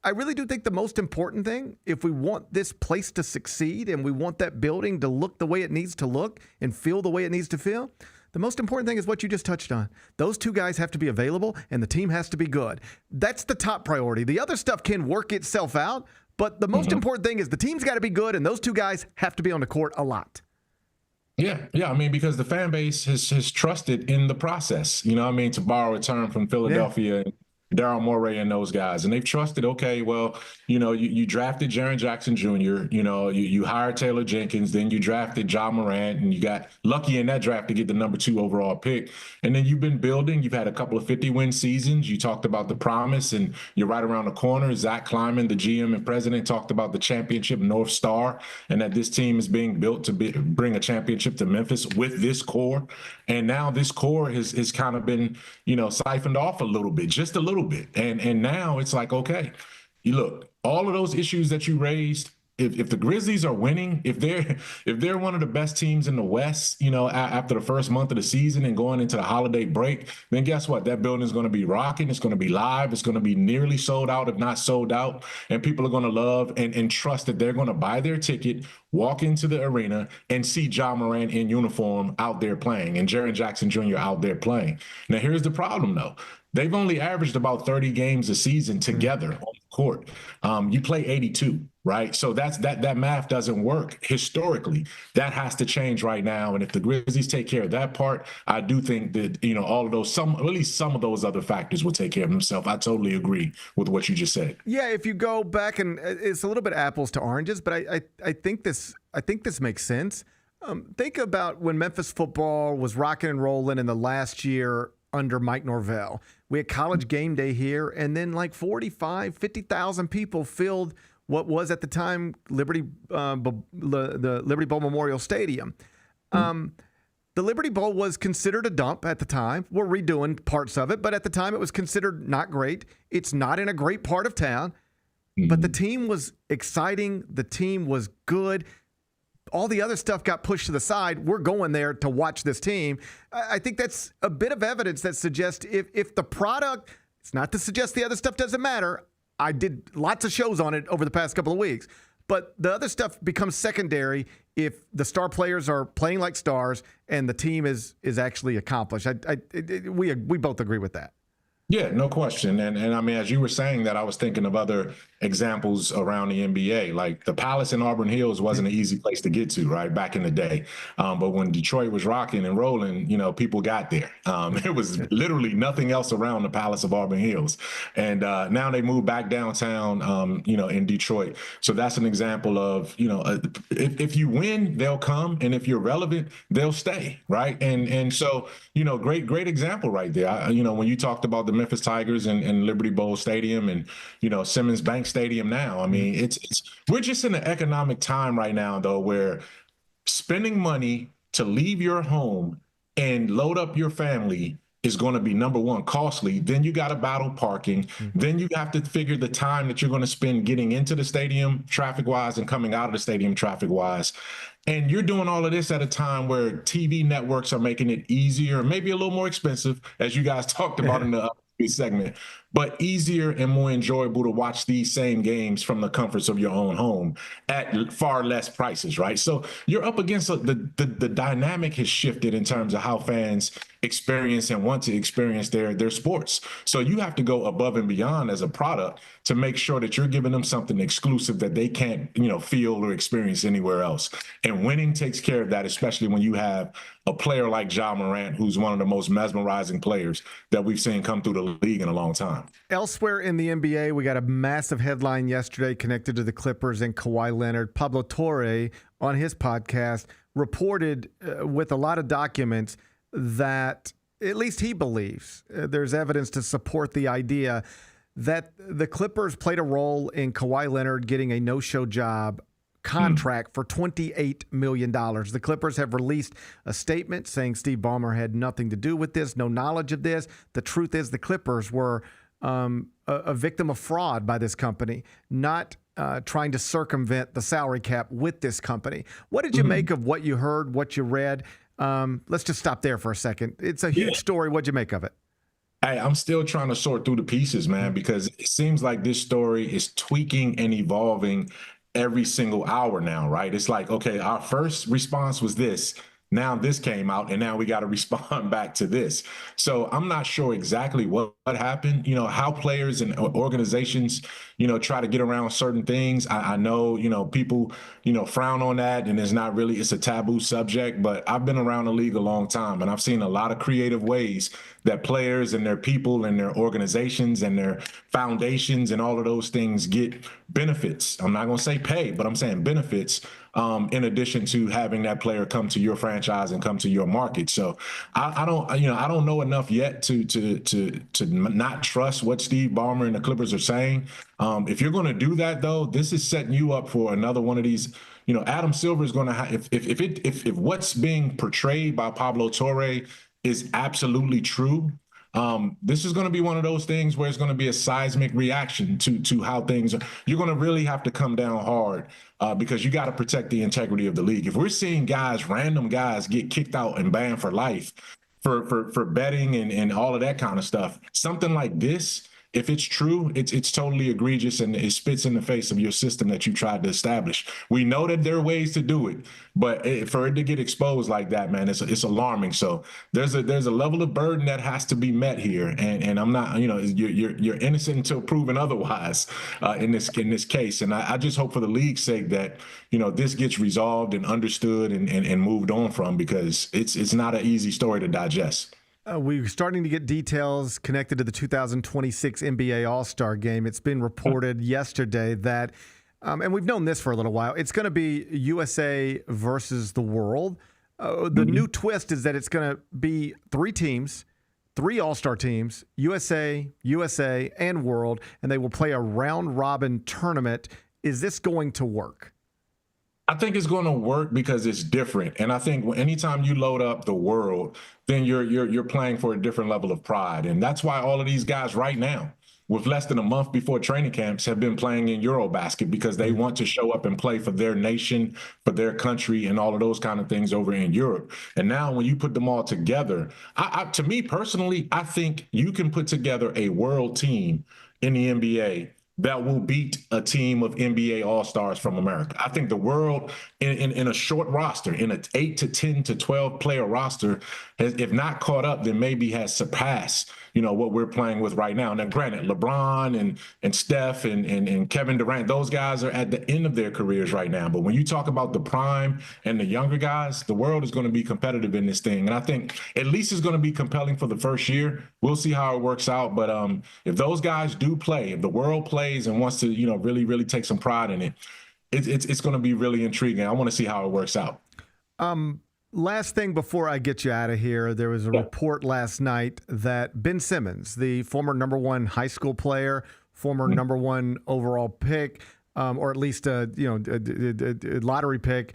I really do think the most important thing, if we want this place to succeed and we want that building to look the way it needs to look and feel the way it needs to feel, the most important thing is what you just touched on. Those two guys have to be available and the team has to be good. That's the top priority. The other stuff can work itself out, but the most important thing is the team's got to be good and those two guys have to be on the court a lot. Yeah. I mean, because the fan base has trusted in the process, to borrow a term from Philadelphia. Yeah. Daryl Morey and those guys, and they've trusted, okay, well, you drafted Jaren Jackson Jr., you hired Taylor Jenkins, then you drafted Ja Morant, and you got lucky in that draft to get the number 2 overall pick. And then you've been building. You've had a couple of 50-win seasons. You talked about the promise, and you're right around the corner. Zach Kleiman, the GM and president, talked about the championship North Star, and that this team is being built to bring a championship to Memphis with this core. And now this core has kind of been, siphoned off a little bit, just a little bit. And now it's like, okay, you look, all of those issues that you raised, if the Grizzlies are winning, if they're one of the best teams in the West, after the first month of the season and going into the holiday break, then guess what? That building is going to be rocking. It's going to be live. It's going to be nearly sold out, if not sold out. And people are going to love and trust that they're going to buy their ticket, walk into the arena, and see Ja Morant in uniform out there playing and Jaren Jackson Jr. out there playing. Now, here's the problem, though. They've only averaged about 30 games a season together on the court. You play 82, right? So that math doesn't work historically. That has to change right now. And if the Grizzlies take care of that part, I do think that, all of those, at least some of those other factors will take care of themselves. I totally agree with what you just said. Yeah, if you go back, and it's a little bit apples to oranges, but I think this makes sense. Think about when Memphis football was rocking and rolling in the last year under Mike Norvell. We had College Game Day here, and then like 50,000 people filled what was at the time the Liberty Bowl Memorial Stadium. The Liberty Bowl was considered a dump at the time. We're redoing parts of it, but at the time it was considered not great. It's not in a great part of town, but the team was exciting. The team was good. All the other stuff got pushed to the side. We're going there to watch this team. I think that's a bit of evidence that suggests if the product, it's not to suggest the other stuff doesn't matter. I did lots of shows on it over the past couple of weeks. But the other stuff becomes secondary if the star players are playing like stars and the team is actually accomplished. We both agree with that. Yeah, no question. And I mean, as you were saying that, I was thinking of other examples around the NBA. Like the Palace in Auburn Hills wasn't an easy place to get to, right, back in the day. But when Detroit was rocking and rolling, people got there. It was literally nothing else around the Palace of Auburn Hills. And now they moved back downtown, in Detroit. So that's an example of, if you win, they'll come. And if you're relevant, they'll stay, right? And so, great example right there. When you talked about the Memphis Tigers and Liberty Bowl Stadium and, Simmons Bank next stadium now. I mean, we're just in an economic time right now, though, where spending money to leave your home and load up your family is going to be, number one, costly. Then you got to battle parking. Then you have to figure the time that you're going to spend getting into the stadium traffic-wise and coming out of the stadium traffic-wise. And you're doing all of this at a time where TV networks are making it easier, maybe a little more expensive, as you guys talked about in the segment, but easier and more enjoyable to watch these same games from the comforts of your own home at far less prices, right? So you're up against the dynamic has shifted in terms of how fans experience and want to experience their sports. So you have to go above and beyond as a product to make sure that you're giving them something exclusive that they can't, feel or experience anywhere else. And winning takes care of that, especially when you have a player like Ja Morant, who's one of the most mesmerizing players that we've seen come through the league in a long time. Elsewhere in the NBA, we got a massive headline yesterday connected to the Clippers and Kawhi Leonard. Pablo Torre, on his podcast, reported with a lot of documents that, at least he believes, there's evidence to support the idea that the Clippers played a role in Kawhi Leonard getting a no-show job contract for $28 million. The Clippers have released a statement saying Steve Ballmer had nothing to do with this, no knowledge of this. The truth is the Clippers were a victim of fraud by this company, not trying to circumvent the salary cap with this company. What did you make of what you heard, what you read? Let's just stop there for a second. It's a huge story. What'd you make of it? Hey, I'm still trying to sort through the pieces, man, because it seems like this story is tweaking and evolving every single hour now, right? It's like, okay, our first response was this. Now this came out, and now we got to respond back to this. So I'm not sure exactly what happened, how players and organizations, try to get around certain things. I know, people, frown on that, and it's a taboo subject, but I've been around the league a long time, and I've seen a lot of creative ways that players and their people and their organizations and their foundations and all of those things get benefits. I'm not going to say pay, but I'm saying benefits. In addition to having that player come to your franchise and come to your market. So I don't know enough yet to not trust what Steve Ballmer and the Clippers are saying. If you're going to do that, though, this is setting you up for another one of these. Adam Silver is going to have, if what's being portrayed by Pablo Torre is absolutely true, this is going to be one of those things where it's going to be a seismic reaction to how things are. You're going to really have to come down hard because you got to protect the integrity of the league. If we're seeing random guys get kicked out and banned for life for betting and all of that kind of stuff, something like this, if it's true, it's totally egregious, and it spits in the face of your system that you tried to establish. We know that there are ways to do it, but for it to get exposed like that, man, it's alarming. So there's a level of burden that has to be met here, and I'm not, you're innocent until proven otherwise in this case. And I just hope for the league's sake that this gets resolved and understood and moved on from, because it's not an easy story to digest. We're starting to get details connected to the 2026 NBA All-Star Game. It's been reported yesterday that, and we've known this for a little while, it's going to be USA versus the world. The new twist is that it's going to be 3 teams, 3 All-Star teams, USA, and World, and they will play a round-robin tournament. Is this going to work? I think it's going to work because it's different. And I think anytime you load up the world, then you're playing for a different level of pride. And that's why all of these guys right now, with less than a month before training camps, have been playing in Eurobasket because they want to show up and play for their nation, for their country, and all of those kind of things over in Europe. And now when you put them all together, to me personally, I think you can put together a world team in the NBA that will beat a team of NBA All-Stars from America. I think the world, in a short roster, in an 8 to 10 to 12 player roster, has, if not caught up, then maybe has surpassed, what we're playing with right now. Now, granted, LeBron and Steph and Kevin Durant, those guys are at the end of their careers right now. But when you talk about the prime and the younger guys, the world is going to be competitive in this thing. And I think at least it's going to be compelling for the first year. We'll see how it works out. But if those guys do play, if the world plays and wants to, really, really take some pride in it, it's going to be really intriguing. I want to see how it works out. Last thing before I get you out of here, there was a report last night that Ben Simmons, the former #1 high school player former number 1 overall pick, or at least a lottery pick,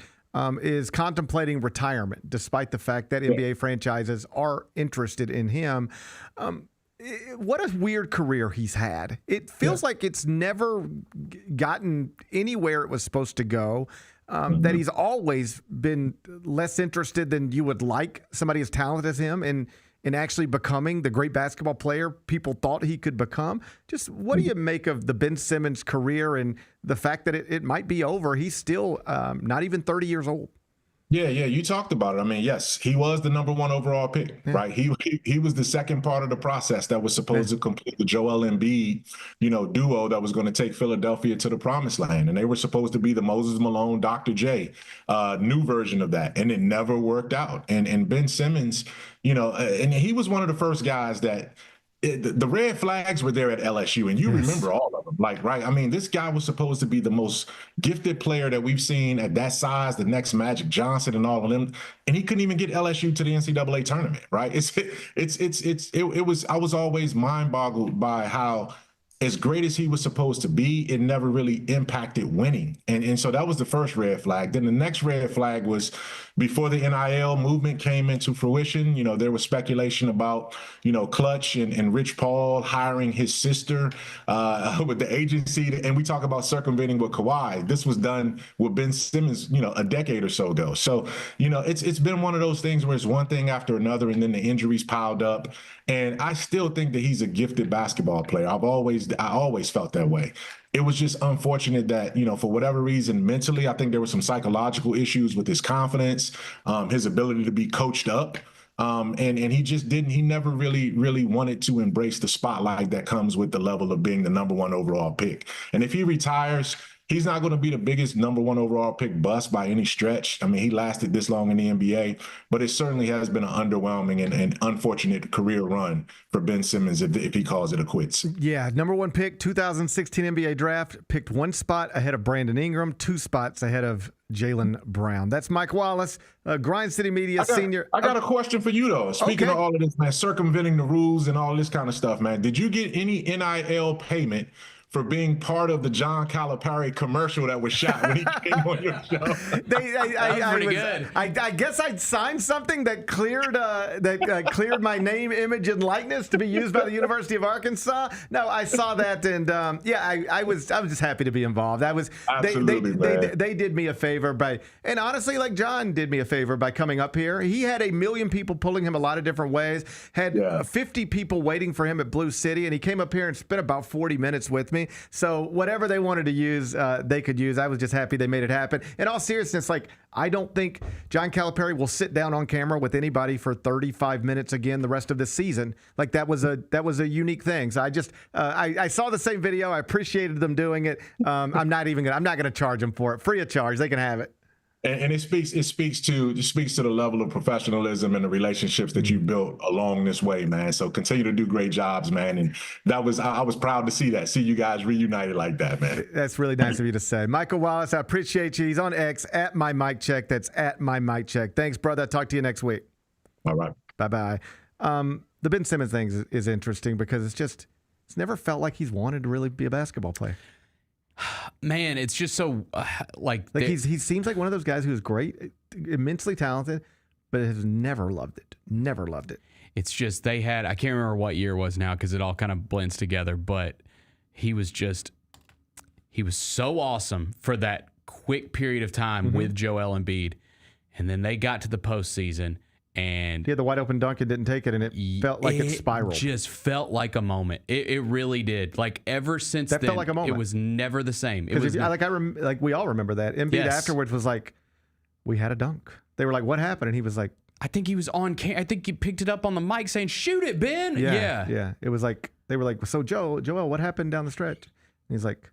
is contemplating retirement, despite the fact that NBA franchises are interested in him. What a weird career he's had. It feels like it's never gotten anywhere it was supposed to go. That he's always been less interested than you would like somebody as talented as him in actually becoming the great basketball player people thought he could become. Just what do you make of the Ben Simmons career and the fact that it might be over? He's still not even 30 years old. Yeah, you talked about it. I mean, yes, he was the number 1 overall pick, right? He was the second part of the process that was supposed to complete the Joel Embiid, duo that was going to take Philadelphia to the promised land. And they were supposed to be the Moses Malone, Dr. J, new version of that. And it never worked out. And Ben Simmons, and he was one of the first guys that the red flags were there at LSU, and you remember all of them. Right? I mean, this guy was supposed to be the most gifted player that we've seen at that size, the next Magic Johnson and all of them, and he couldn't even get LSU to the NCAA tournament. Right? I was always mind boggled by how, as great as he was supposed to be, it never really impacted winning. And so that was the first red flag. Then the next red flag was before the NIL movement came into fruition. There was speculation about, Clutch and Rich Paul hiring his sister with the agency. And we talk about circumventing with Kawhi. This was done with Ben Simmons, a decade or so ago. So, it's been one of those things where it's one thing after another, and then the injuries piled up. And I still think that he's a gifted basketball player. I always felt that way. It was just unfortunate that, for whatever reason, mentally, I think there were some psychological issues with his confidence, his ability to be coached up. And he never really wanted to embrace the spotlight that comes with the level of being the number 1 overall pick. And if he retires, he's not going to be the biggest number 1 overall pick bust by any stretch. I mean, he lasted this long in the NBA, but it certainly has been an underwhelming and unfortunate career run for Ben Simmons if he calls it a quits. Yeah, number 1 pick, 2016 NBA draft, picked 1 spot ahead of Brandon Ingram, 2 spots ahead of Jaylen Brown. That's Mike Wallace, Grind City Media senior. I got a question for you, though. Speaking of all of this, man, circumventing the rules and all this kind of stuff, man, did you get any NIL payment for being part of the John Calipari commercial that was shot when he came on your show? I guess I'd signed something that cleared my name, image, and likeness to be used by the University of Arkansas. No, I saw that, and I was just happy to be involved. They did me a favor and honestly, like John did me a favor by coming up here. He had 1 million people pulling him a lot of different ways. Had 50 people waiting for him at Blue City, and he came up here and spent about 40 minutes with me. So whatever they wanted to use, they could use. I was just happy they made it happen. In all seriousness, I don't think John Calipari will sit down on camera with anybody for 35 minutes again the rest of the season. That was a unique thing. So I saw the same video. I appreciated them doing it. I'm not going to charge them for it. Free of charge. They can have it. And it speaks to the level of professionalism and the relationships that you built along this way, man. So continue to do great jobs, man. And I was proud to see you guys reunited like that, man. That's really nice of you to say. Michael Wallace, I appreciate you. He's on X at my mic check. That's at my mic check. Thanks, brother. I'll talk to you next week. All right. Bye-bye. The Ben Simmons thing is interesting because it's never felt like he's wanted to really be a basketball player. Man, it's just so he seems like one of those guys who's great, immensely talented, but has never loved it. Never loved it. It's just I can't remember what year it was now because it all kind of blends together, but he was so awesome for that quick period of time with Joel Embiid, and then they got to the postseason. And he had the wide open dunk and didn't take it, and it felt like it spiraled. Just felt like a moment. It really did. Ever since then, felt like a moment. It was never the same. It was we all remember that. Embiid afterwards was like, "We had a dunk." They were like, "What happened?" And he was like, "I think he was on. I think he picked it up on the mic saying, 'Shoot it, Ben.'" Yeah. It was like they were like, "So Joel, what happened down the stretch?" And he's like,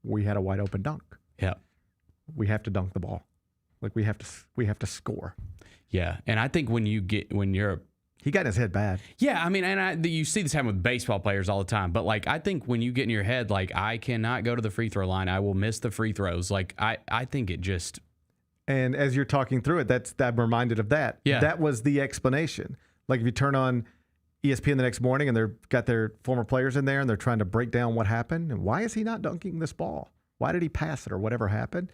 "We had a wide open dunk. Yeah, we have to dunk the ball. We have to score." Yeah, and I think he got in his head bad. Yeah, I mean, and you see this happen with baseball players all the time. But I think when you get in your head, I cannot go to the free throw line. I will miss the free throws. I think it just. And as you're talking through it, I'm reminded of that. Yeah, that was the explanation. If you turn on ESPN the next morning, and they've got their former players in there, and they're trying to break down what happened. And why is he not dunking this ball? Why did he pass it or whatever happened?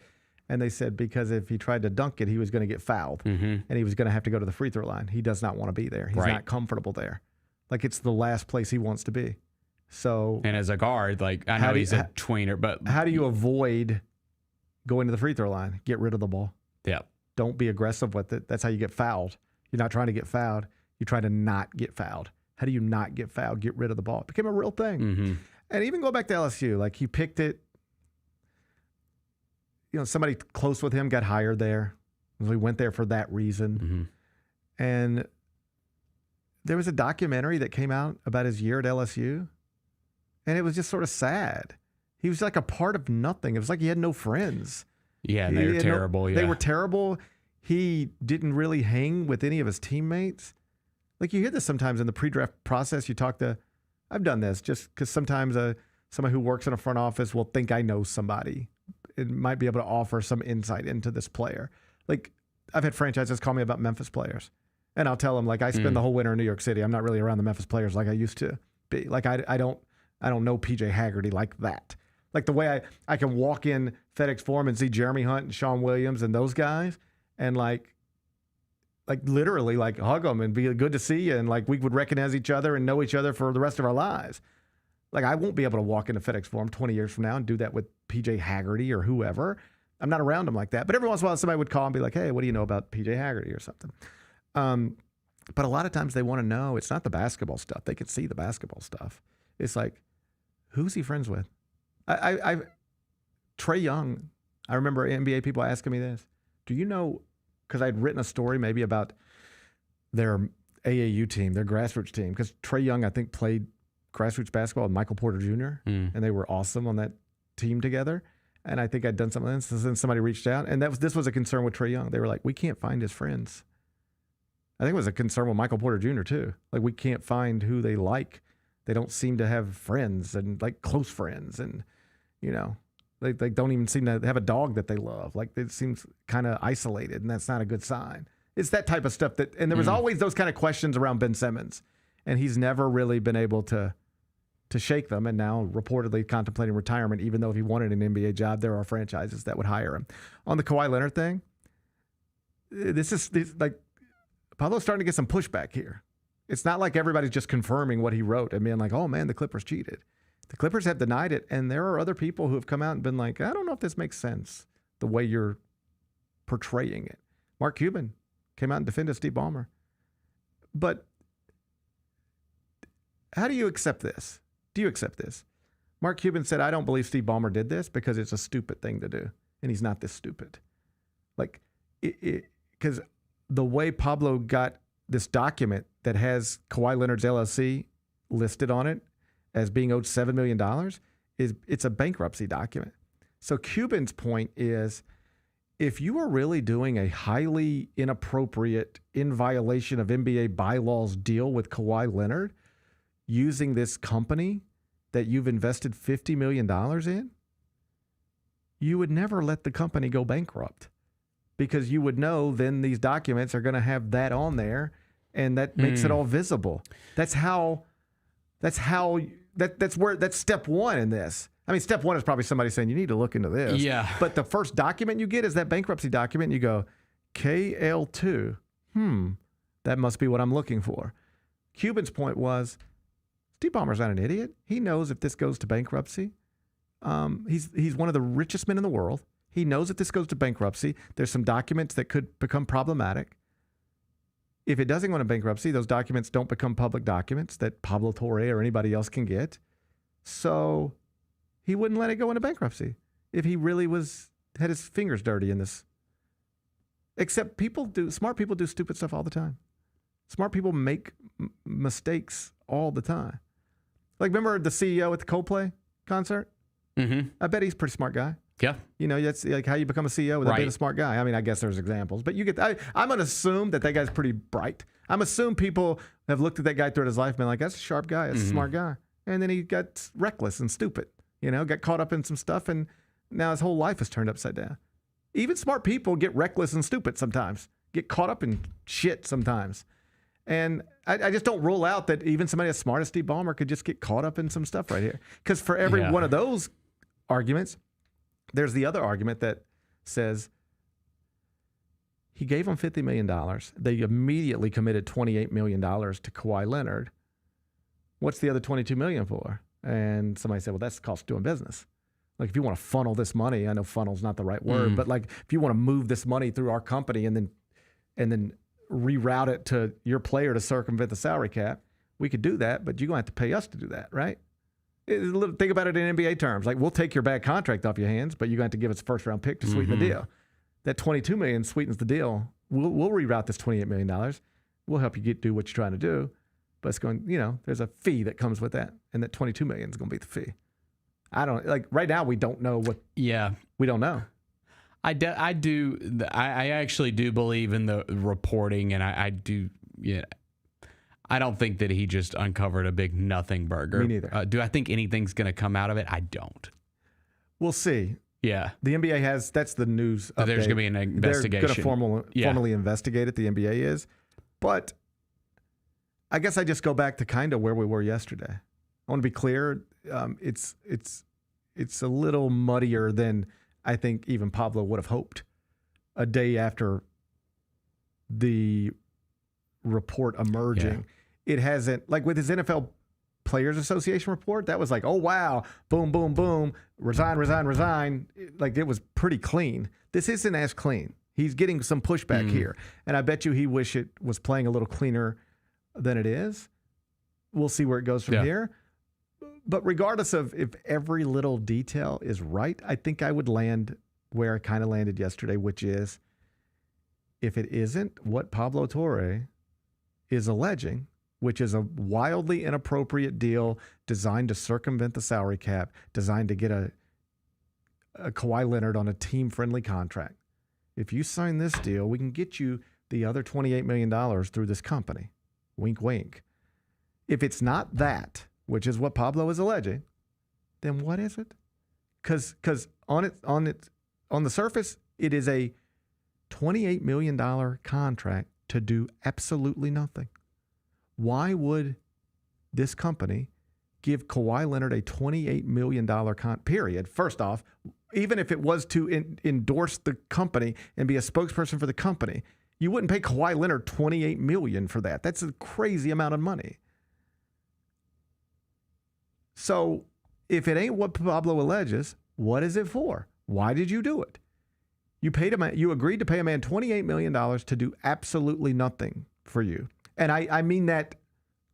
And they said because if he tried to dunk it, he was going to get fouled, and he was going to have to go to the free throw line. He does not want to be there. He's not comfortable there. Like, it's the last place he wants to be. So, and as a guard, like, I know he's a tweener, but how do you avoid going to the free throw line? Get rid of the ball. Yeah. Don't be aggressive with it. That's how you get fouled. You're not trying to get fouled. You're trying to not get fouled. How do you not get fouled? Get rid of the ball. It became a real thing. And even go back to LSU, like, he picked it. You know, somebody close with him got hired there. We went there for that reason. And there was a documentary that came out about his year at LSU, and it was just sort of sad. He was like a part of nothing. It was like he had no friends. Yeah, and they were terrible. They were terrible. He didn't really hang with any of his teammates. Like, you hear this sometimes in the pre-draft process. You talk to, I've done this just because sometimes somebody who works in a front office will think I know somebody. It might be able to offer some insight into this player. Like, I've had franchises call me about Memphis players, and I'll tell them, like, I spend the whole winter in New York City. I'm not really around the Memphis players like I used to be. Like, I don't know PJ Haggerty like that. Like, the way I can walk in FedEx Forum and see Jeremy Hunt and Sean Williams and those guys, and like literally like hug them and be good to see you, and like we would recognize each other and know each other for the rest of our lives. Like, I won't be able to walk into FedEx Forum 20 years from now and do that with PJ Haggerty or whoever. I'm not around them like that. But every once in a while, somebody would call and be like, hey, what do you know about PJ Haggerty or something? But a lot of times they want to know, it's not the basketball stuff. They can see the basketball stuff. It's like, who's he friends with? Trae Young, I remember NBA people asking me this. Do you know, because I'd written a story maybe about their AAU team, their grassroots team, because Trae Young, I think, played grassroots basketball with Michael Porter Jr., and they were awesome on that team together. And I think I'd done something else, and then somebody reached out, and this was a concern with Trae Young. They were like, we can't find his friends. I think it was a concern with Michael Porter Jr. too. Like, we can't find who they like. They don't seem to have friends and like close friends, and you know, they don't even seem to have a dog that they love. Like, it seems kind of isolated, and that's not a good sign. It's that type of stuff and there was always those kind of questions around Ben Simmons, and he's never really been able to shake them, and now reportedly contemplating retirement, even though if he wanted an NBA job, there are franchises that would hire him. On the Kawhi Leonard thing, this is like, Pablo's starting to get some pushback here. It's not like everybody's just confirming what he wrote and being like, oh man, the Clippers cheated. The Clippers have denied it, and there are other people who have come out and been like, I don't know if this makes sense, the way you're portraying it. Mark Cuban came out and defended Steve Ballmer. But how do you accept this? Do you accept this? Mark Cuban said, I don't believe Steve Ballmer did this because it's a stupid thing to do, and he's not this stupid. Like, because the way Pablo got this document that has Kawhi Leonard's LLC listed on it as being owed $7 million it's a bankruptcy document. So Cuban's point is, if you are really doing a highly inappropriate, in violation of NBA bylaws deal with Kawhi Leonard, using this company that you've invested $50 million in, you would never let the company go bankrupt, because you would know then these documents are going to have that on there, and that makes it all visible. That's step one in this. I mean, step one is probably somebody saying, you need to look into this. Yeah. But the first document you get is that bankruptcy document, and you go, KL2, that must be what I'm looking for. Cuban's point was, Steve Ballmer's not an idiot. He knows if this goes to bankruptcy, he's one of the richest men in the world. He knows if this goes to bankruptcy, there's some documents that could become problematic. If it doesn't go into bankruptcy, those documents don't become public documents that Pablo Torre or anybody else can get. So he wouldn't let it go into bankruptcy if he really had his fingers dirty in this. Except smart people do stupid stuff all the time. Smart people make mistakes all the time. Like, remember the CEO at the Coldplay concert? Mm-hmm. I bet he's a pretty smart guy. Yeah. You know, that's like how you become a CEO without being a smart guy. I mean, I guess there's examples, but I'm going to assume that guy's pretty bright. I'm assuming people have looked at that guy throughout his life and been like, that's a sharp guy. That's a smart guy. And then he got reckless and stupid, got caught up in some stuff, and now his whole life is turned upside down. Even smart people get reckless and stupid sometimes, get caught up in shit sometimes. And I just don't rule out that even somebody as smart as Steve Ballmer could just get caught up in some stuff right here. Because for every one of those arguments, there's the other argument that says he gave them $50 million. They immediately committed $28 million to Kawhi Leonard. What's the other $22 million for? And somebody said, well, that's the cost of doing business. Like, if you want to funnel this money, I know funnel's not the right word, but like if you want to move this money through our company and then reroute it to your player to circumvent the salary cap, we could do that, but you're going to have to pay us to do that, right? Think about it in NBA terms. Like, we'll take your bad contract off your hands, but you're going to have to give us a first-round pick to sweeten the deal. That $22 million sweetens the deal. We'll reroute this $28 million. We'll help you do what you're trying to do, but it's going, there's a fee that comes with that, and that $22 million is going to be the fee. I don't, like, right now we don't know what. Yeah. We don't know. I actually do believe in the reporting, and I do. Yeah, I don't think that he just uncovered a big nothing burger. Me neither. Do I think anything's going to come out of it? I don't. We'll see. Yeah. The NBA has, that's the news update. There's going to be an investigation. They're going to formally investigate it, the NBA is. But I guess I just go back to kind of where we were yesterday. I want to be clear. It's a little muddier than I think even Pablo would have hoped a day after the report emerging. Yeah. It hasn't, like with his NFL Players Association report, that was like, oh, wow, boom, boom, boom, resign. Like, it was pretty clean. This isn't as clean. He's getting some pushback here. And I bet you he wish it was playing a little cleaner than it is. We'll see where it goes from here. But regardless of if every little detail is right, I think I would land where I kind of landed yesterday, which is if it isn't what Pablo Torre is alleging, which is a wildly inappropriate deal designed to circumvent the salary cap, designed to get a Kawhi Leonard on a team-friendly contract. If you sign this deal, we can get you the other $28 million through this company. Wink, wink. If it's not that, which is what Pablo is alleging, then what is it? Because on the surface, it is a $28 million contract to do absolutely nothing. Why would this company give Kawhi Leonard a $28 million period? First off, even if it was to endorse the company and be a spokesperson for the company, you wouldn't pay Kawhi Leonard $28 million for that. That's a crazy amount of money. So if it ain't what Pablo alleges, what is it for? Why did you do it? You agreed to pay a man $28 million to do absolutely nothing for you. And I mean that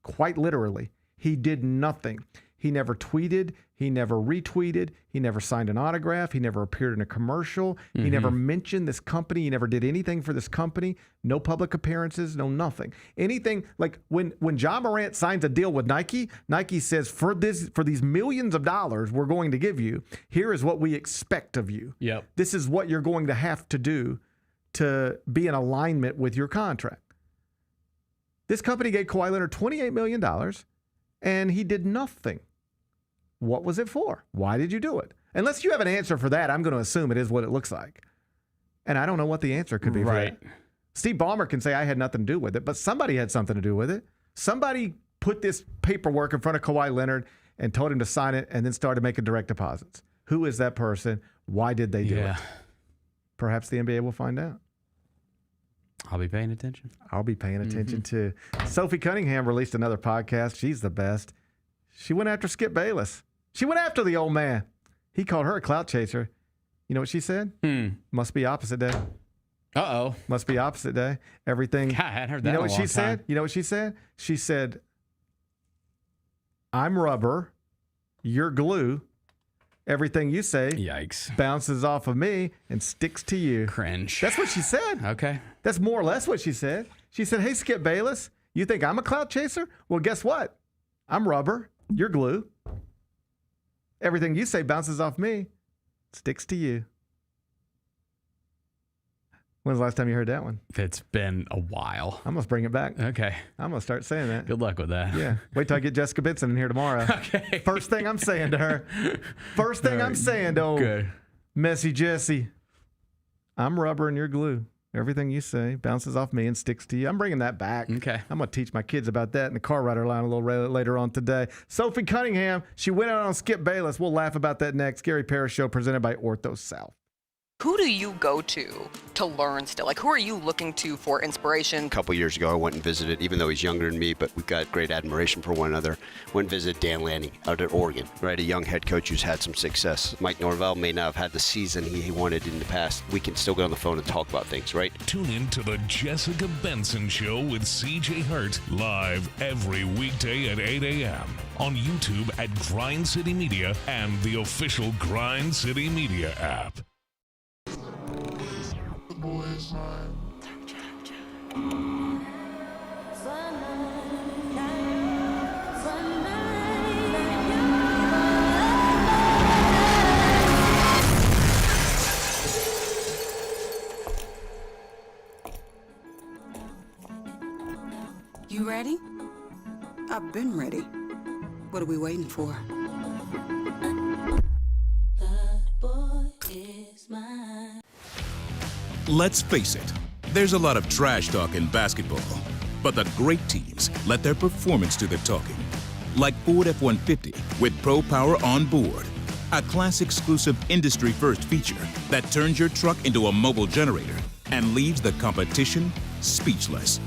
quite literally. He did nothing. He never tweeted. He never retweeted. He never signed an autograph. He never appeared in a commercial. He never mentioned this company. He never did anything for this company. No public appearances, no nothing. Anything like when Ja Morant signs a deal with Nike, Nike says, for these millions of dollars we're going to give you, here is what we expect of you. Yep. This is what you're going to have to do to be in alignment with your contract. This company gave Kawhi Leonard $28 million, and he did nothing. What was it for? Why did you do it? Unless you have an answer for that, I'm going to assume it is what it looks like. And I don't know what the answer could be for that. Steve Ballmer can say I had nothing to do with it, but somebody had something to do with it. Somebody put this paperwork in front of Kawhi Leonard and told him to sign it and then started making direct deposits. Who is that person? Why did they do it? Perhaps the NBA will find out. I'll be paying attention. I'll be paying attention too. Sophie Cunningham released another podcast. She's the best. She went after Skip Bayless. She went after the old man. He called her a clout chaser. You know what she said? Must be opposite day. Uh-oh. Must be opposite day. Everything. God, I hadn't heard that You know in a what long she said? time. You know what she said? She said, I'm rubber. You're glue. Everything you say bounces off of me and sticks to you. Cringe. That's what she said. Okay. That's more or less what she said. She said, hey, Skip Bayless, you think I'm a clout chaser? Well, guess what? I'm rubber. You're glue. Everything you say bounces off me, sticks to you. When's the last time you heard that one? It's been a while. I'm going to bring it back. Okay. I'm going to start saying that. Good luck with that. Yeah. Wait till I get Jessica Benson in here tomorrow. Okay. First thing I'm saying to her. First thing I'm saying to old Messy Jessie. I'm rubber and you're glue. Everything you say bounces off me and sticks to you. I'm bringing that back. Okay. I'm going to teach my kids about that in the car rider line a little later on today. Sophie Cunningham, she went out on Skip Bayless. We'll laugh about that next. Gary Parrish Show presented by Ortho South. Who do you go to learn still? Like, who are you looking to for inspiration? A couple years ago, I went and visited, even though he's younger than me, but we've got great admiration for one another. Went and visited Dan Lanning out at Oregon, right? A young head coach who's had some success. Mike Norvell may not have had the season he wanted in the past. We can still get on the phone and talk about things, right? Tune in to the Jessica Benson Show with CJ Hurt, live every weekday at 8 a.m. on YouTube at Grind City Media and the official Grind City Media app. You ready? I've been ready. What are we waiting for? Let's face it, there's a lot of trash talk in basketball, but the great teams let their performance do the talking. Like Ford F-150 with Pro Power on board, a class-exclusive industry-first feature that turns your truck into a mobile generator and leaves the competition speechless.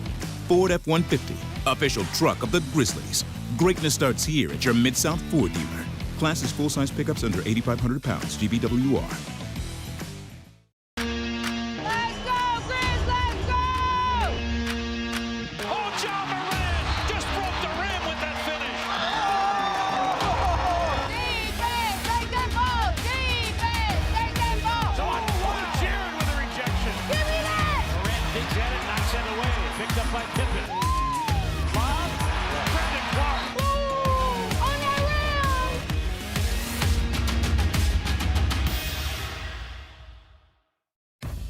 Ford F-150, official truck of the Grizzlies. Greatness starts here at your Mid-South Ford dealer. Class is full-size pickups under 8,500 pounds, GVWR.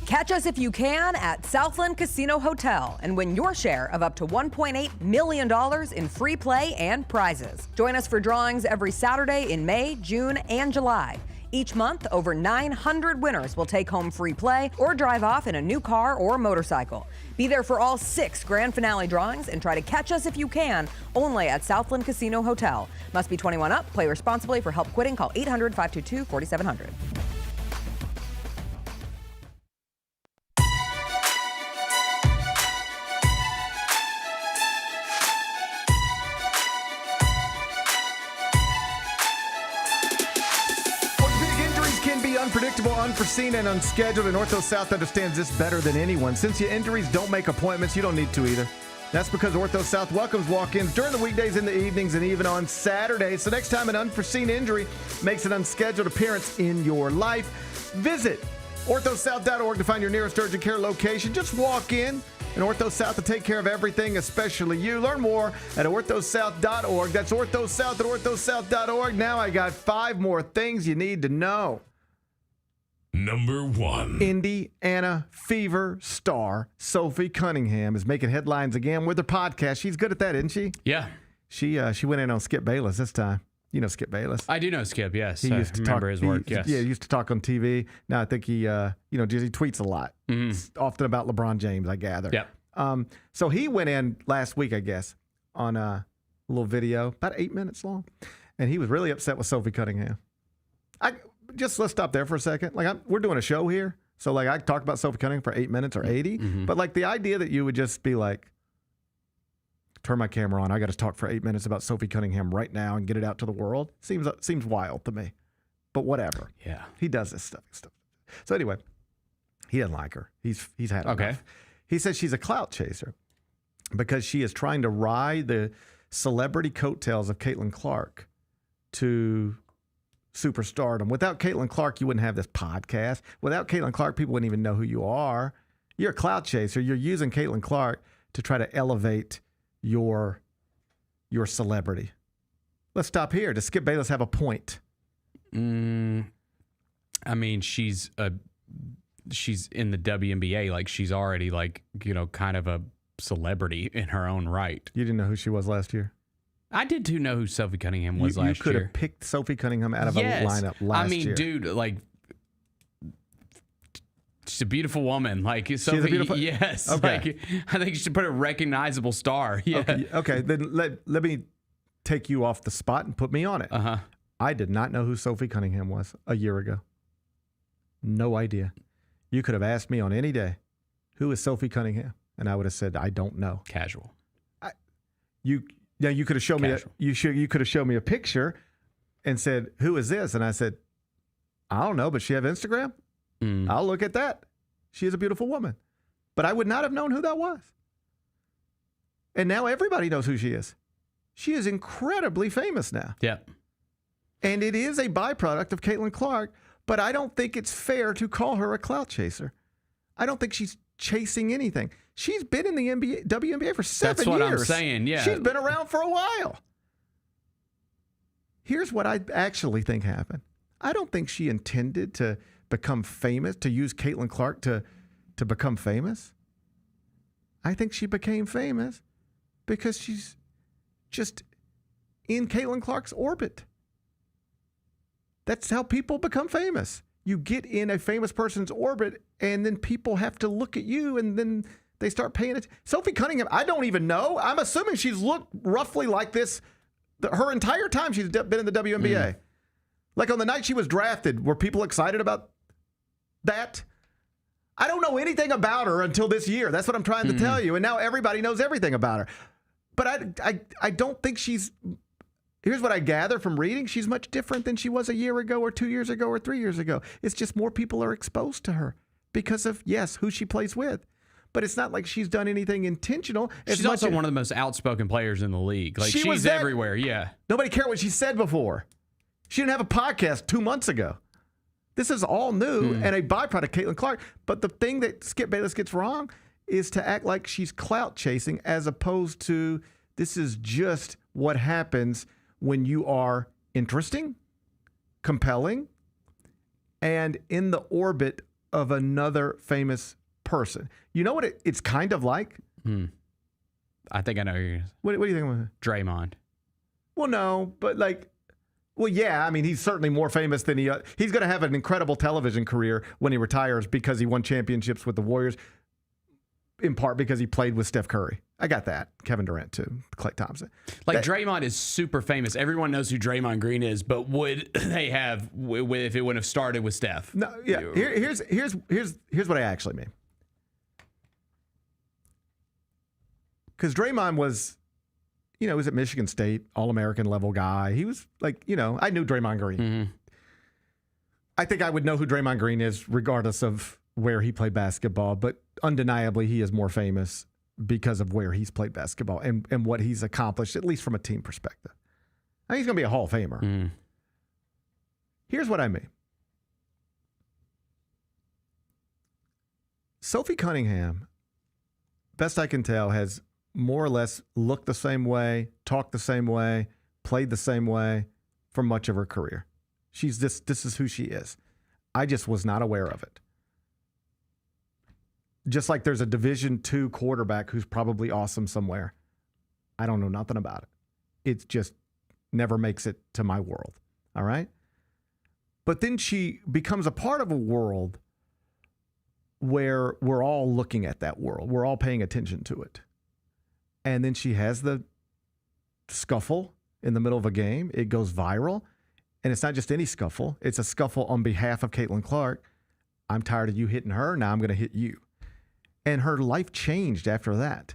Catch us if you can at Southland Casino Hotel and win your share of up to $1.8 million in free play and prizes. Join us for drawings every Saturday in May, June, and July. Each month, over 900 winners will take home free play or drive off in a new car or motorcycle. Be there for all 6 grand finale drawings and try to catch us if you can, only at Southland Casino Hotel. Must be 21 up. Play responsibly. For help quitting, call 800-522-4700. Unpredictable, unforeseen, and unscheduled, and Ortho South understands this better than anyone. Since your injuries don't make appointments, you don't need to either. That's because Ortho South welcomes walk-ins during the weekdays, in the evenings, and even on Saturdays. So next time an unforeseen injury makes an unscheduled appearance in your life, visit orthosouth.org to find your nearest urgent care location. Just walk in, and Ortho South will take care of everything, especially you. Learn more at orthosouth.org. That's orthosouth at orthosouth.org. Now I got 5 more things you need to know. Number 1. Indiana Fever star Sophie Cunningham is making headlines again with her podcast. She's good at that, isn't she? Yeah. She went in on Skip Bayless this time. You know Skip Bayless? I do know Skip, yes. He used to remember his work, yes. Yeah, he used to talk on TV. Now I think he tweets a lot. Often about LeBron James, I gather. Yeah. So he went in last week, I guess, on a little video, about 8 minutes long. And he was really upset with Sophie Cunningham. Let's stop there for a second. We're doing a show here. So I talk about Sophie Cunningham for 8 minutes or 80. Mm-hmm. But the idea that you would just be like, turn my camera on, I got to talk for 8 minutes about Sophie Cunningham right now and get it out to the world, seems wild to me. But whatever. Yeah. He does this stuff. So anyway, he doesn't like her. He's had enough. He says she's a clout chaser because she is trying to ride the celebrity coattails of Caitlin Clark to superstardom. Without Caitlin Clark, you wouldn't have this podcast. Without Caitlin Clark, people wouldn't even know who you are. You're a clout chaser. You're using Caitlin Clark to try to elevate your celebrity. Let's stop here. Does Skip Bayless have a point? I mean, she's in the WNBA. She's already kind of a celebrity in her own right. You didn't know who she was last year? I did too know who Sophie Cunningham was last year. You could have picked Sophie Cunningham out of a lineup last year. I mean, dude, She's a beautiful woman. Like Sophie, yes. Okay. Like, I think you should put a recognizable star. Yeah. Okay. Then let me take you off the spot and put me on it. Uh-huh. I did not know who Sophie Cunningham was a year ago. No idea. You could have asked me on any day, who is Sophie Cunningham? And I would have said, I don't know. Casual. You could have shown me you could have shown me a picture and said, who is this? And I said, I don't know, but she have Instagram? I'll look at that. She is a beautiful woman. But I would not have known who that was. And now everybody knows who she is. She is incredibly famous now. Yeah. And it is a byproduct of Caitlin Clark, but I don't think it's fair to call her a clout chaser. I don't think she's chasing anything. She's been in the WNBA for 7 years. That's what I'm saying, yeah. She's been around for a while. Here's what I actually think happened. I don't think she intended to become famous, to use Caitlin Clark to become famous. I think she became famous because she's just in Caitlin Clark's orbit. That's how people become famous. You get in a famous person's orbit, and then people have to look at you, and then they start paying attention. Sophie Cunningham, I don't even know. I'm assuming she's looked roughly like this her entire time she's been in the WNBA. Like on the night she was drafted, were people excited about that? I don't know anything about her until this year. That's what I'm trying to tell you. And now everybody knows everything about her. But I don't think she's... Here's what I gather from reading. She's much different than she was a year ago or 2 years ago or 3 years ago. It's just more people are exposed to her because of, yes, who she plays with. But it's not like she's done anything intentional. She's also one of the most outspoken players in the league. Like she's everywhere, yeah. Nobody cared what she said before. She didn't have a podcast 2 months ago. This is all new and a byproduct of Caitlin Clark. But the thing that Skip Bayless gets wrong is to act like she's clout chasing as opposed to this is just what happens when you are interesting, compelling, and in the orbit of another famous person. You know what it's kind of like? I think I know who what do you think of Draymond? Well, no, but yeah, I mean, he's certainly more famous than he's going to have an incredible television career when he retires because he won championships with the Warriors, in part because he played with Steph Curry. I got that. Kevin Durant, too. Klay Thompson. Draymond is super famous. Everyone knows who Draymond Green is, but would they have if it wouldn't have started with Steph? No, yeah. Here's what I actually mean. Because Draymond was, he was at Michigan State, All-American level guy. He was I knew Draymond Green. I think I would know who Draymond Green is regardless of where he played basketball, but undeniably he is more famous because of where he's played basketball and what he's accomplished, at least from a team perspective. I think he's going to be a Hall of Famer. Here's what I mean. Sophie Cunningham, best I can tell, has more or less looked the same way, talked the same way, played the same way for much of her career. This is who she is. I just was not aware of it. Just like there's a Division II quarterback who's probably awesome somewhere. I don't know nothing about it. It just never makes it to my world. All right? But then she becomes a part of a world where we're all looking at that world. We're all paying attention to it. And then she has the scuffle in the middle of a game. It goes viral. And it's not just any scuffle. It's a scuffle on behalf of Caitlin Clark. I'm tired of you hitting her. Now I'm going to hit you. And her life changed after that.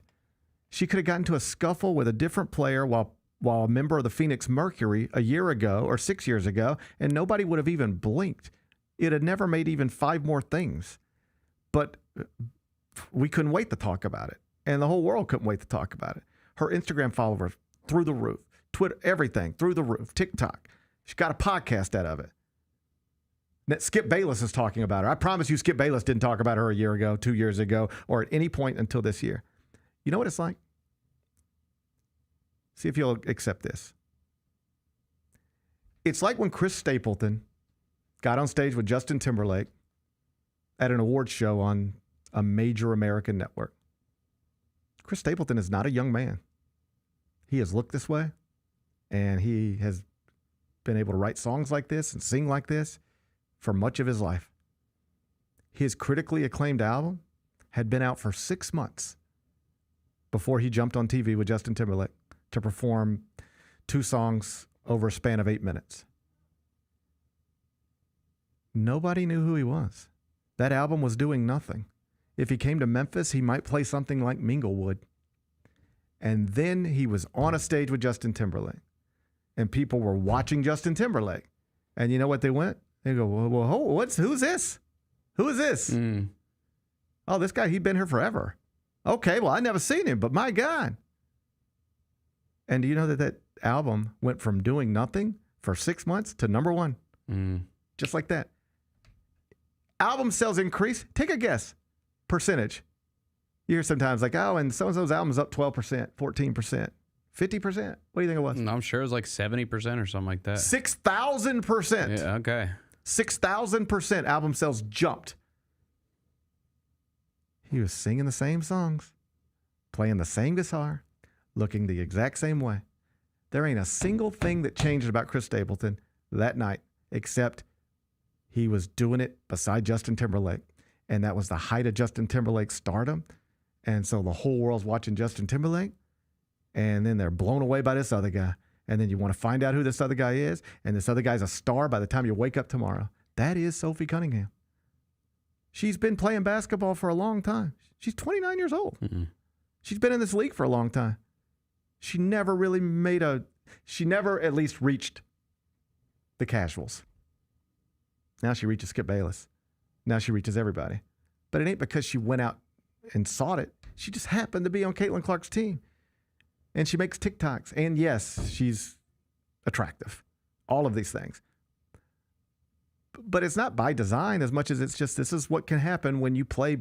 She could have gotten into a scuffle with a different player while a member of the Phoenix Mercury a year ago or 6 years ago, and nobody would have even blinked. It had never made even 5 more things. But we couldn't wait to talk about it. And the whole world couldn't wait to talk about it. Her Instagram followers through the roof. Twitter, everything through the roof. TikTok. She got a podcast out of it. Skip Bayless is talking about her. I promise you Skip Bayless didn't talk about her a year ago, 2 years ago, or at any point until this year. You know what it's like? See if you'll accept this. It's like when Chris Stapleton got on stage with Justin Timberlake at an awards show on a major American network. Chris Stapleton is not a young man. He has looked this way, and he has been able to write songs like this and sing like this for much of his life. his critically acclaimed album had been out for 6 months before he jumped on TV with Justin Timberlake to perform 2 songs over a span of 8 minutes. Nobody knew who he was. That album was doing nothing. If he came to Memphis, he might play something like Minglewood. And then he was on a stage with Justin Timberlake. And people were watching Justin Timberlake. And you know what they went? They go, well, who's this? Who is this? Oh, this guy, he'd been here forever. Okay, well, I never seen him, but my God. And do you know that album went from doing nothing for 6 months to number 1? Just like that. Album sales increase. Take a guess. Percentage. You hear sometimes like, oh, and so-and-so's album's up 12%, 14%, 50%. What do you think it was? I'm sure it was like 70% or something like that. 6,000%. Yeah, okay. 6,000% album sales jumped. He was singing the same songs, playing the same guitar, looking the exact same way. There ain't a single thing that changed about Chris Stapleton that night, except he was doing it beside Justin Timberlake. And that was the height of Justin Timberlake's stardom. And so the whole world's watching Justin Timberlake. And then they're blown away by this other guy. And then you want to find out who this other guy is. And this other guy's a star by the time you wake up tomorrow. That is Sophie Cunningham. She's been playing basketball for a long time. She's 29 years old. She's been in this league for a long time. She never really she never at least reached the casuals. Now she reaches Skip Bayless. Now she reaches everybody. But it ain't because she went out and sought it. She just happened to be on Caitlin Clark's team. And she makes TikToks. And yes, she's attractive. All of these things. But it's not by design as much as it's just this is what can happen when you play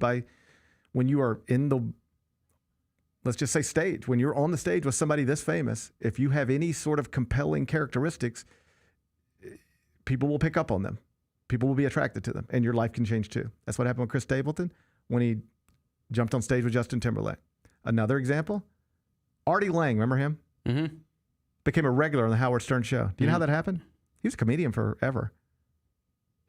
when you are in the, let's just say stage. When you're on the stage with somebody this famous, if you have any sort of compelling characteristics, people will pick up on them. People will be attracted to them, and your life can change too. That's what happened with Chris Stapleton when he jumped on stage with Justin Timberlake. Another example, Artie Lang, remember him? Became a regular on the Howard Stern show. Do you know how that happened? He was a comedian forever.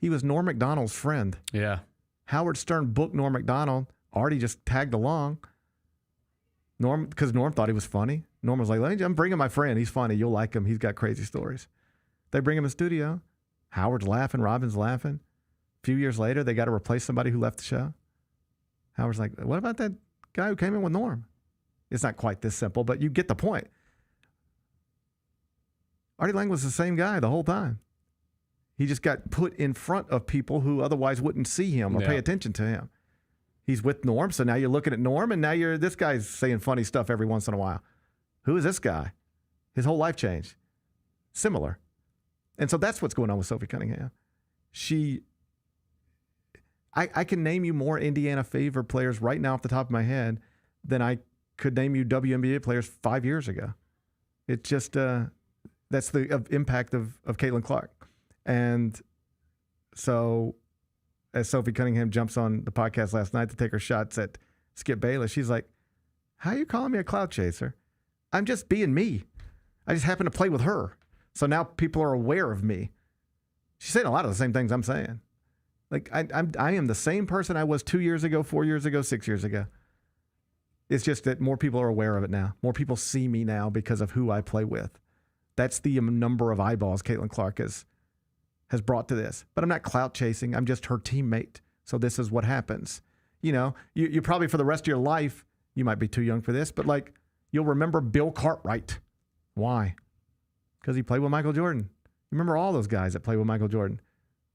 He was Norm Macdonald's friend. Yeah. Howard Stern booked Norm Macdonald. Artie just tagged along. Because Norm thought he was funny. Norm was like, I'm bringing my friend. He's funny. You'll like him. He's got crazy stories. They bring him in the studio. Howard's laughing. Robin's laughing. A few years later, they got to replace somebody who left the show. Howard's like, what about that guy who came in with Norm? It's not quite this simple, but you get the point. Artie Lang was the same guy the whole time. He just got put in front of people who otherwise wouldn't see him or pay attention to him. He's with Norm, so now you're looking at Norm, and now this guy's saying funny stuff every once in a while. Who is this guy? His whole life changed. Similar. And so that's what's going on with Sophie Cunningham. I can name you more Indiana Fever players right now off the top of my head than I could name you WNBA players 5 years ago. It's just, that's the impact of Caitlin Clark. And so as Sophie Cunningham jumps on the podcast last night to take her shots at Skip Bayless, she's like, how are you calling me a clout chaser? I'm just being me. I just happen to play with her. So now people are aware of me. She's saying a lot of the same things I'm saying. Like, I am the same person I was 2 years ago, 4 years ago, 6 years ago. It's just that more people are aware of it now. More people see me now because of who I play with. That's the number of eyeballs Caitlin Clark has brought to this. But I'm not clout chasing. I'm just her teammate. So this is what happens. You know, you probably for the rest of your life, you might be too young for this, but like you'll remember Bill Cartwright. Why? Because he played with Michael Jordan. You remember all those guys that played with Michael Jordan.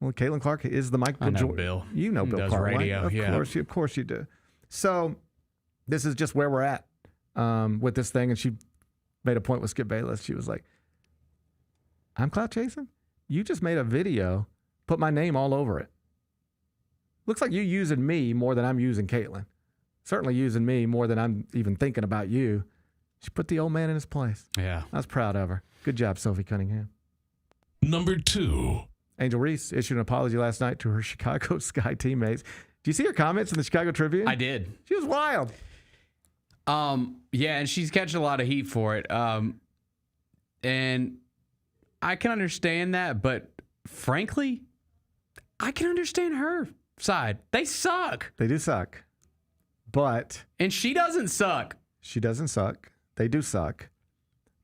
Well, Caitlin Clark is the Michael Jordan. Bill. You know Bill Cartwright. Radio, Of course you do. So this is just where we're at with this thing. And she made a point with Skip Bayless. She was like, I'm clout chasing? You just made a video, put my name all over it. Looks like you're using me more than I'm using Caitlin. Certainly using me more than I'm even thinking about you. She put the old man in his place. Yeah. I was proud of her. Good job, Sophie Cunningham. Number 2. Angel Reese issued an apology last night to her Chicago Sky teammates. Do you see her comments in the Chicago Tribune? I did. She was wild. Yeah, and she's catching a lot of heat for it. And I can understand that, but frankly, I can understand her. side. They suck. They do suck. And she doesn't suck. She doesn't suck. They do suck.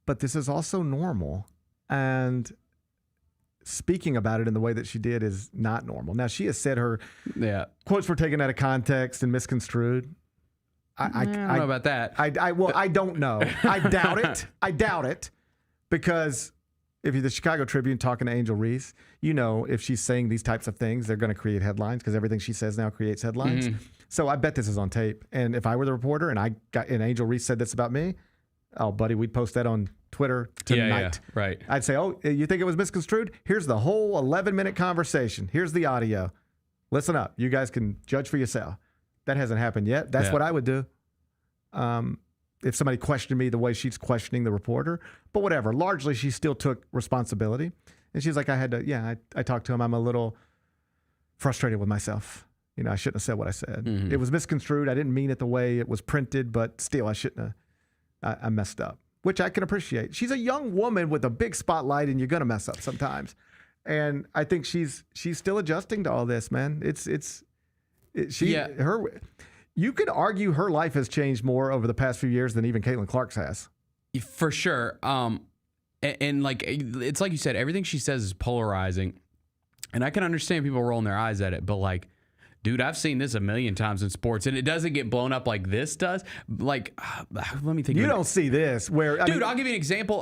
But this is also normal. And speaking about it in the way that she did is not normal. Now, she has said her quotes were taken out of context and misconstrued. I don't know about that. I don't know. I doubt it. I doubt it. Because if you're the Chicago Tribune talking to Angel Reese, you know if she's saying these types of things, they're going to create headlines because everything she says now creates headlines. Mm-hmm. So I bet this is on tape. And if I were the reporter and Angel Reese said this about me, oh, buddy, we'd post that on Twitter tonight. Yeah, right. I'd say, oh, you think it was misconstrued? Here's the whole 11-minute conversation. Here's the audio. Listen up. You guys can judge for yourself. That hasn't happened yet. That's what I would do. If somebody questioned me the way she's questioning the reporter. But whatever. Largely, she still took responsibility. And she's like, I talked to him. I'm a little frustrated with myself. You know, I shouldn't have said what I said. Mm-hmm. It was misconstrued. I didn't mean it the way it was printed, but still, I shouldn't have. I messed up, which I can appreciate. She's a young woman with a big spotlight, and you're going to mess up sometimes. And I think she's still adjusting to all this, man. You could argue her life has changed more over the past few years than even Caitlin Clark's has. For sure. And like, it's like you said, everything she says is polarizing. And I can understand people rolling their eyes at it, but like, dude, I've seen this a million times in sports, and it doesn't get blown up like this does. Like, let me think. You don't see this where, I'll give you an example.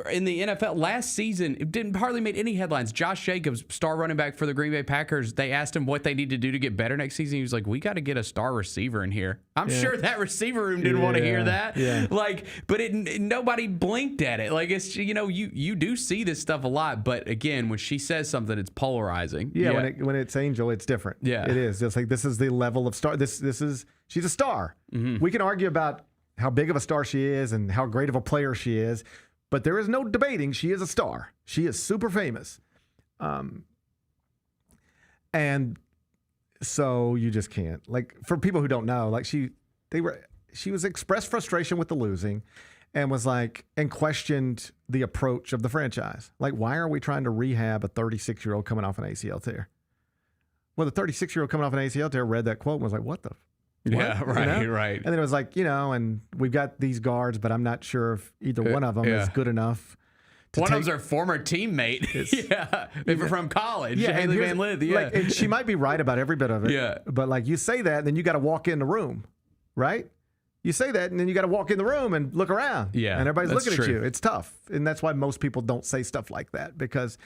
In the NFL last season, it didn't hardly made any headlines. Josh Jacobs, star running back for the Green Bay Packers, they asked him what they need to do to get better next season. He was like, "We got to get a star receiver in here." I'm sure that receiver room didn't want to hear that. Yeah. Like, but nobody blinked at it. Like, it's, you know, you do see this stuff a lot, but again, when she says something, it's polarizing. Yeah. When it's Angel, it's different. Yeah, it is. Just like, this is the level of star. She's a star. Mm-hmm. We can argue about how big of a star she is and how great of a player she is, but there is no debating she is a star. She is super famous. And so you just can't. Like, for people who don't know, like she was expressed frustration with the losing and was like, and questioned the approach of the franchise. Like, why are we trying to rehab a 36-year-old coming off an ACL tear? Well, the 36-year-old coming off an ACL tear read that quote and was like, what the? What? Yeah, right, you know? Right. And then it was like, you know, and we've got these guards, but I'm not sure if either one of them is good enough. One of them's our former teammate. They were from college. Yeah, Haley Van Lith. Yeah. Like, and she might be right about every bit of it. Yeah. But like, you say that, and then you got to walk in the room, right? You say that, and then you got to walk in the room and look around. Yeah. And everybody's looking at you. It's tough. And that's why most people don't say stuff like that, because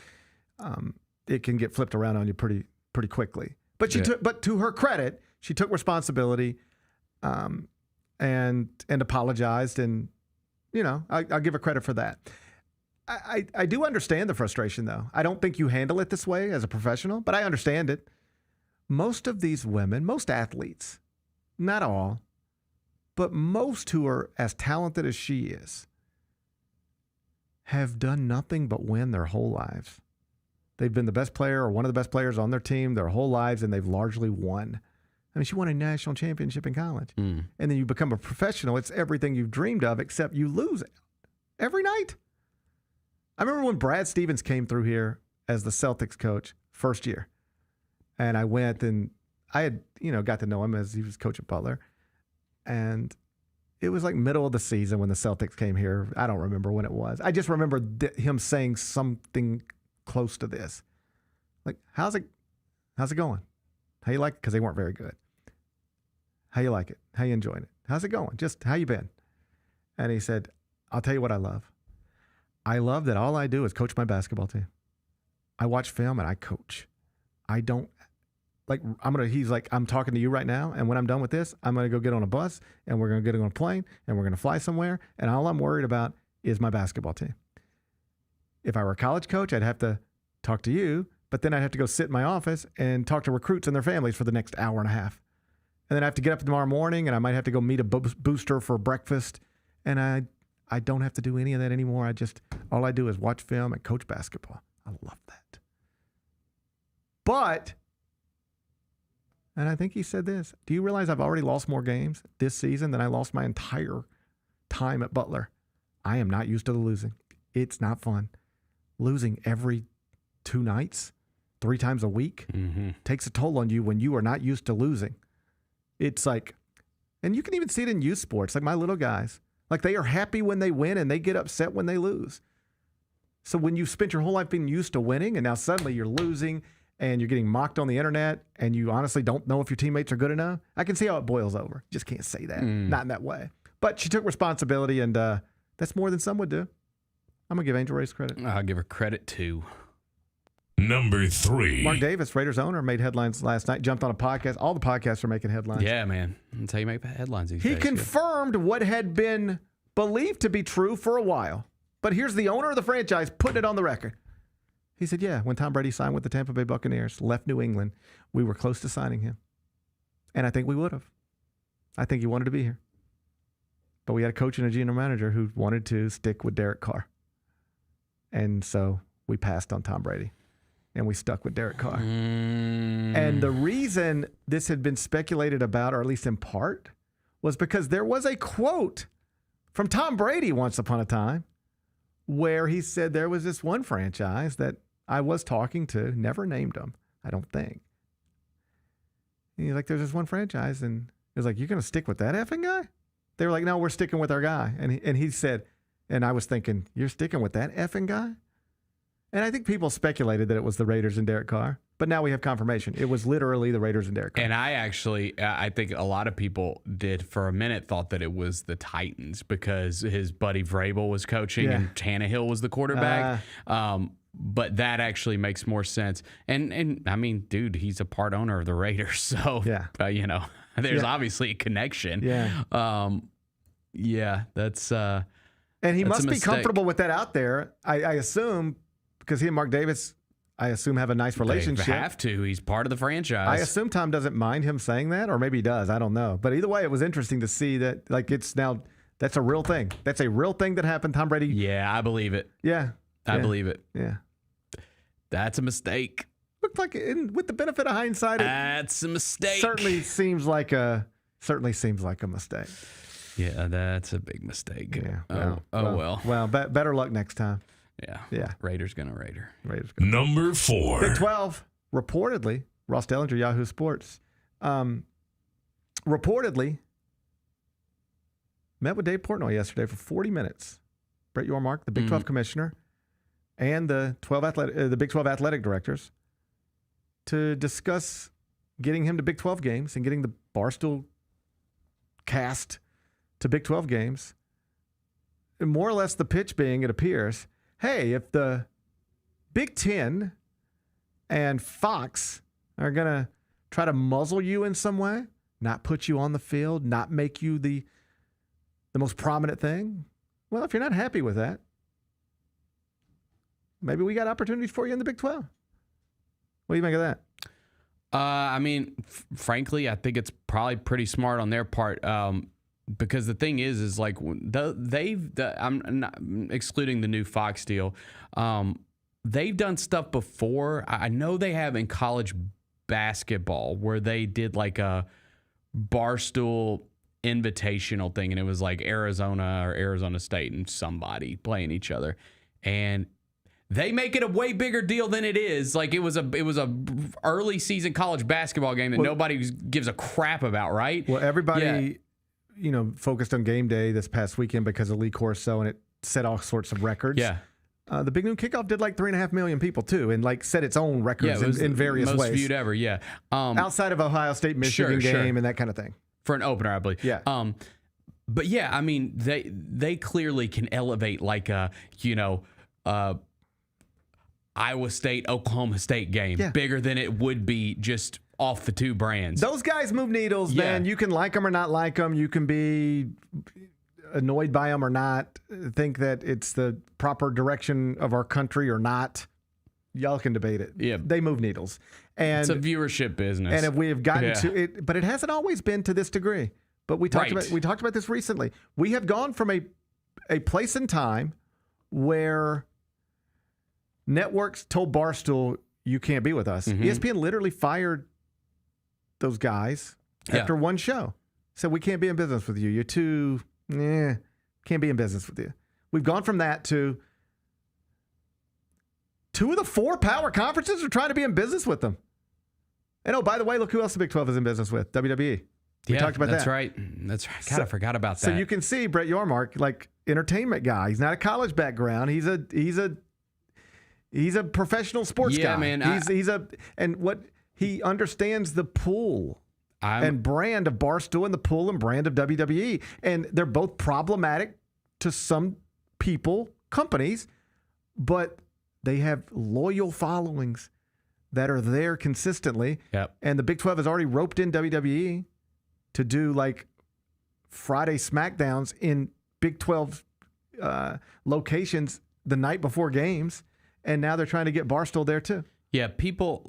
it can get flipped around on you pretty quickly. But but to her credit, she took responsibility and apologized. And, you know, I'll give her credit for that. I do understand the frustration, though. I don't think you handle it this way as a professional, but I understand it. Most of these women, most athletes, not all, but most who are as talented as she is, have done nothing but win their whole lives. They've been the best player or one of the best players on their team their whole lives, and they've largely won. I mean, she won a national championship in college. And then you become a professional. It's everything you've dreamed of, except you lose it every night. I remember when Brad Stevens came through here as the Celtics coach first year. And I went, and I had, got to know him as he was coach at Butler. And it was like middle of the season when the Celtics came here. I don't remember when it was. I just remember him saying something close to this. Like, how's it going? How you like it? Because they weren't very good. How you like it? How you enjoying it? How's it going? Just how you been? And he said, I'll tell you what I love. I love that all I do is coach my basketball team. I watch film and I coach. I don't, like, he's like, I'm talking to you right now, and when I'm done with this, I'm going to go get on a bus, and we're going to get on a plane, and we're going to fly somewhere, and all I'm worried about is my basketball team. If I were a college coach, I'd have to talk to you, but then I'd have to go sit in my office and talk to recruits and their families for the next hour and a half. And then I have to get up tomorrow morning, and I might have to go meet a booster for breakfast, and I don't have to do any of that anymore. All I do is watch film and coach basketball. I love that. But, and I think he said this, do you realize I've already lost more games this season than I lost my entire time at Butler? I am not used to the losing. It's not fun. Losing every 2 nights 3 times a week takes a toll on you when you are not used to losing. It's like, and you can even see it in youth sports, like my little guys. Like they are happy when they win and they get upset when they lose. So when you've spent your whole life being used to winning and now suddenly you're losing and you're getting mocked on the internet and you honestly don't know if your teammates are good enough, I can see how it boils over. You just can't say that. Not in that way. But she took responsibility, and that's more than some would do. I'm going to give Angel Reese credit. I'll give her credit too. Number 3. Mark Davis, Raiders owner, made headlines last night, jumped on a podcast. All the podcasts are making headlines. Yeah, man. That's how you make headlines these days. He confirmed what had been believed to be true for a while. But here's the owner of the franchise putting it on the record. He said, yeah, when Tom Brady signed with the Tampa Bay Buccaneers, left New England, we were close to signing him. And I think we would have. I think he wanted to be here. But we had a coach and a general manager who wanted to stick with Derek Carr. And so we passed on Tom Brady. And we stuck with Derek Carr. And the reason this had been speculated about, or at least in part, was because there was a quote from Tom Brady once upon a time where he said there was this one franchise that I was talking to, never named them, I don't think. And he's like, there's this one franchise, and he was like, you're going to stick with that effing guy? They were like, no, we're sticking with our guy. And he said, and I was thinking, you're sticking with that effing guy? And I think people speculated that it was the Raiders and Derek Carr, but now we have confirmation. It was literally the Raiders and Derek Carr. And I think a lot of people did for a minute thought that it was the Titans because his buddy Vrabel was coaching and Tannehill was the quarterback. But that actually makes more sense. And I mean, dude, he's a part owner of the Raiders, so there's obviously a connection. That's and he must be comfortable with that out there. I assume. Because he and Mark Davis, I assume, have a nice relationship. They have to. He's part of the franchise. I assume Tom doesn't mind him saying that, or maybe he does. I don't know. But either way, it was interesting to see that, like, it's now, that's a real thing. That's a real thing that happened. Tom Brady. Yeah, I believe it. Yeah. I believe it. Yeah. That's a mistake. Looked like, with the benefit of hindsight, that's a mistake. Certainly seems like a mistake. Yeah, that's a big mistake. Yeah. Well. Well, better luck next time. Yeah. Raiders gonna Raider. Number 4. Big 12, reportedly, Ross Dellinger, Yahoo Sports, reportedly met with Dave Portnoy yesterday for 40 minutes. Brett Yormark, the Big 12 commissioner, and the Big 12 athletic directors to discuss getting him to Big 12 games and getting the Barstool cast to Big 12 games. And more or less the pitch being, it appears, hey, if the Big Ten and Fox are going to try to muzzle you in some way, not put you on the field, not make you the most prominent thing, well, if you're not happy with that, maybe we got opportunities for you in the Big 12. What do you think of that? I mean, frankly, I think it's probably pretty smart on their part. Because the thing is like I'm not excluding the new Fox deal. They've done stuff before. I know they have in college basketball where they did like a Barstool invitational thing, and it was like Arizona or Arizona State and somebody playing each other, and they make it a way bigger deal than it is. Like it was a early season college basketball game that nobody gives a crap about, right? Well, everybody. Focused on game day this past weekend because of Lee Corso, and it set all sorts of records. Yeah. The Big Noon Kickoff did like 3.5 million people too, and like set its own records in various ways. Most viewed ever, yeah. Outside of Ohio State Michigan game and that kind of thing. For an opener, I believe. Yeah. But yeah, I mean, they clearly can elevate like a Iowa State Oklahoma State game bigger than it would be just off the two brands. Those guys move needles, man. You can like them or not like them. You can be annoyed by them or not. Think that it's the proper direction of our country or not. Y'all can debate it. Yeah. They move needles. And it's a viewership business. And if we have gotten to it, but it hasn't always been to this degree. But we talked about this recently. We have gone from a place in time where networks told Barstool, you can't be with us. ESPN literally fired those guys after one show. Said, we can't be in business with you. You're too, can't be in business with you. We've gone from that to 2 of the 4 power conferences are trying to be in business with them. And oh, by the way, look who else the Big 12 is in business with, WWE. We talked about that's that. Right. That's right. God, I forgot about that. So you can see Brett Yormark, like entertainment guy. He's not a college background. He's a professional sports guy. Man. He understands the pool and brand of Barstool and the pool and brand of WWE. And they're both problematic to some people, companies, but they have loyal followings that are there consistently. Yep. And the Big 12 has already roped in WWE to do like Friday SmackDowns in Big 12 locations the night before games. And now they're trying to get Barstool there too. Yeah, people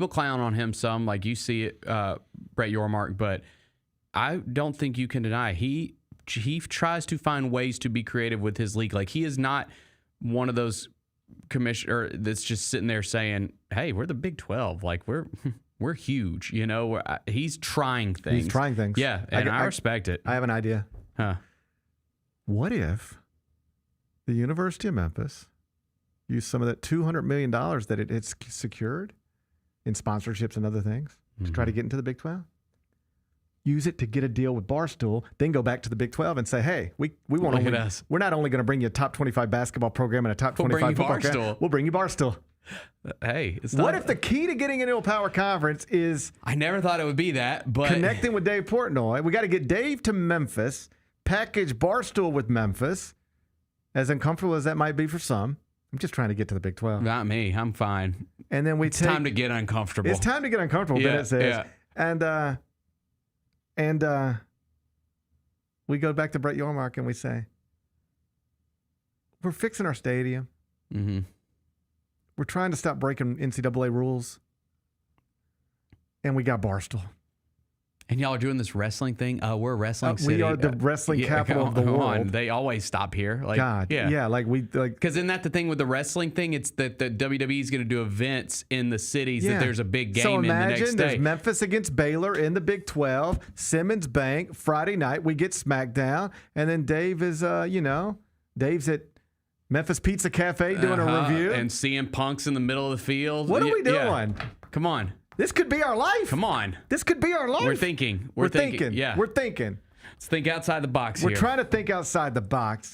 clown on him some, like you see it, Brett Yormark, but I don't think you can deny he tries to find ways to be creative with his league. Like, he is not one of those commissioner that's just sitting there saying, "Hey, we're the Big 12. Like, we're huge." You know, he's trying things. He's trying things. Yeah, and I respect it. I have an idea. Huh? What if the University of Memphis used some of that $200 million that it's secured in sponsorships and other things to try to get into the Big 12? Use it to get a deal with Barstool, then go back to the Big 12 and say, "Hey, we're not only going to bring you a top 25 basketball program and a top 25 football program. We'll bring you Barstool." Hey, what if the key to getting into a power conference is? I never thought it would be that, but connecting with Dave Portnoy. We got to get Dave to Memphis, package Barstool with Memphis, as uncomfortable as that might be for some. I'm just trying to get to the Big 12. Not me. I'm fine. And then it's time to get uncomfortable. It's time to get uncomfortable, Bennett says. Yeah. And we go back to Brett Yormark and we say, we're fixing our stadium. Mm-hmm. We're trying to stop breaking NCAA rules. And we got Barstool. And y'all are doing this wrestling thing? We're a wrestling city. We are the wrestling capital of the world. They always stop here. Like, God. Yeah. Because isn't that the thing with the wrestling thing? It's that the WWE is going to do events in the cities that there's a big game in the next day. So imagine there's Memphis against Baylor in the Big 12, Simmons Bank, Friday night, we get SmackDown, and then Dave is, Dave's at Memphis Pizza Cafe doing a review. And CM Punk's in the middle of the field. What are we doing? Yeah. Come on. This could be our life. Come on. This could be our life. We're thinking. We're thinking. Yeah. We're thinking. Let's think outside the box We're here. trying to think outside the box.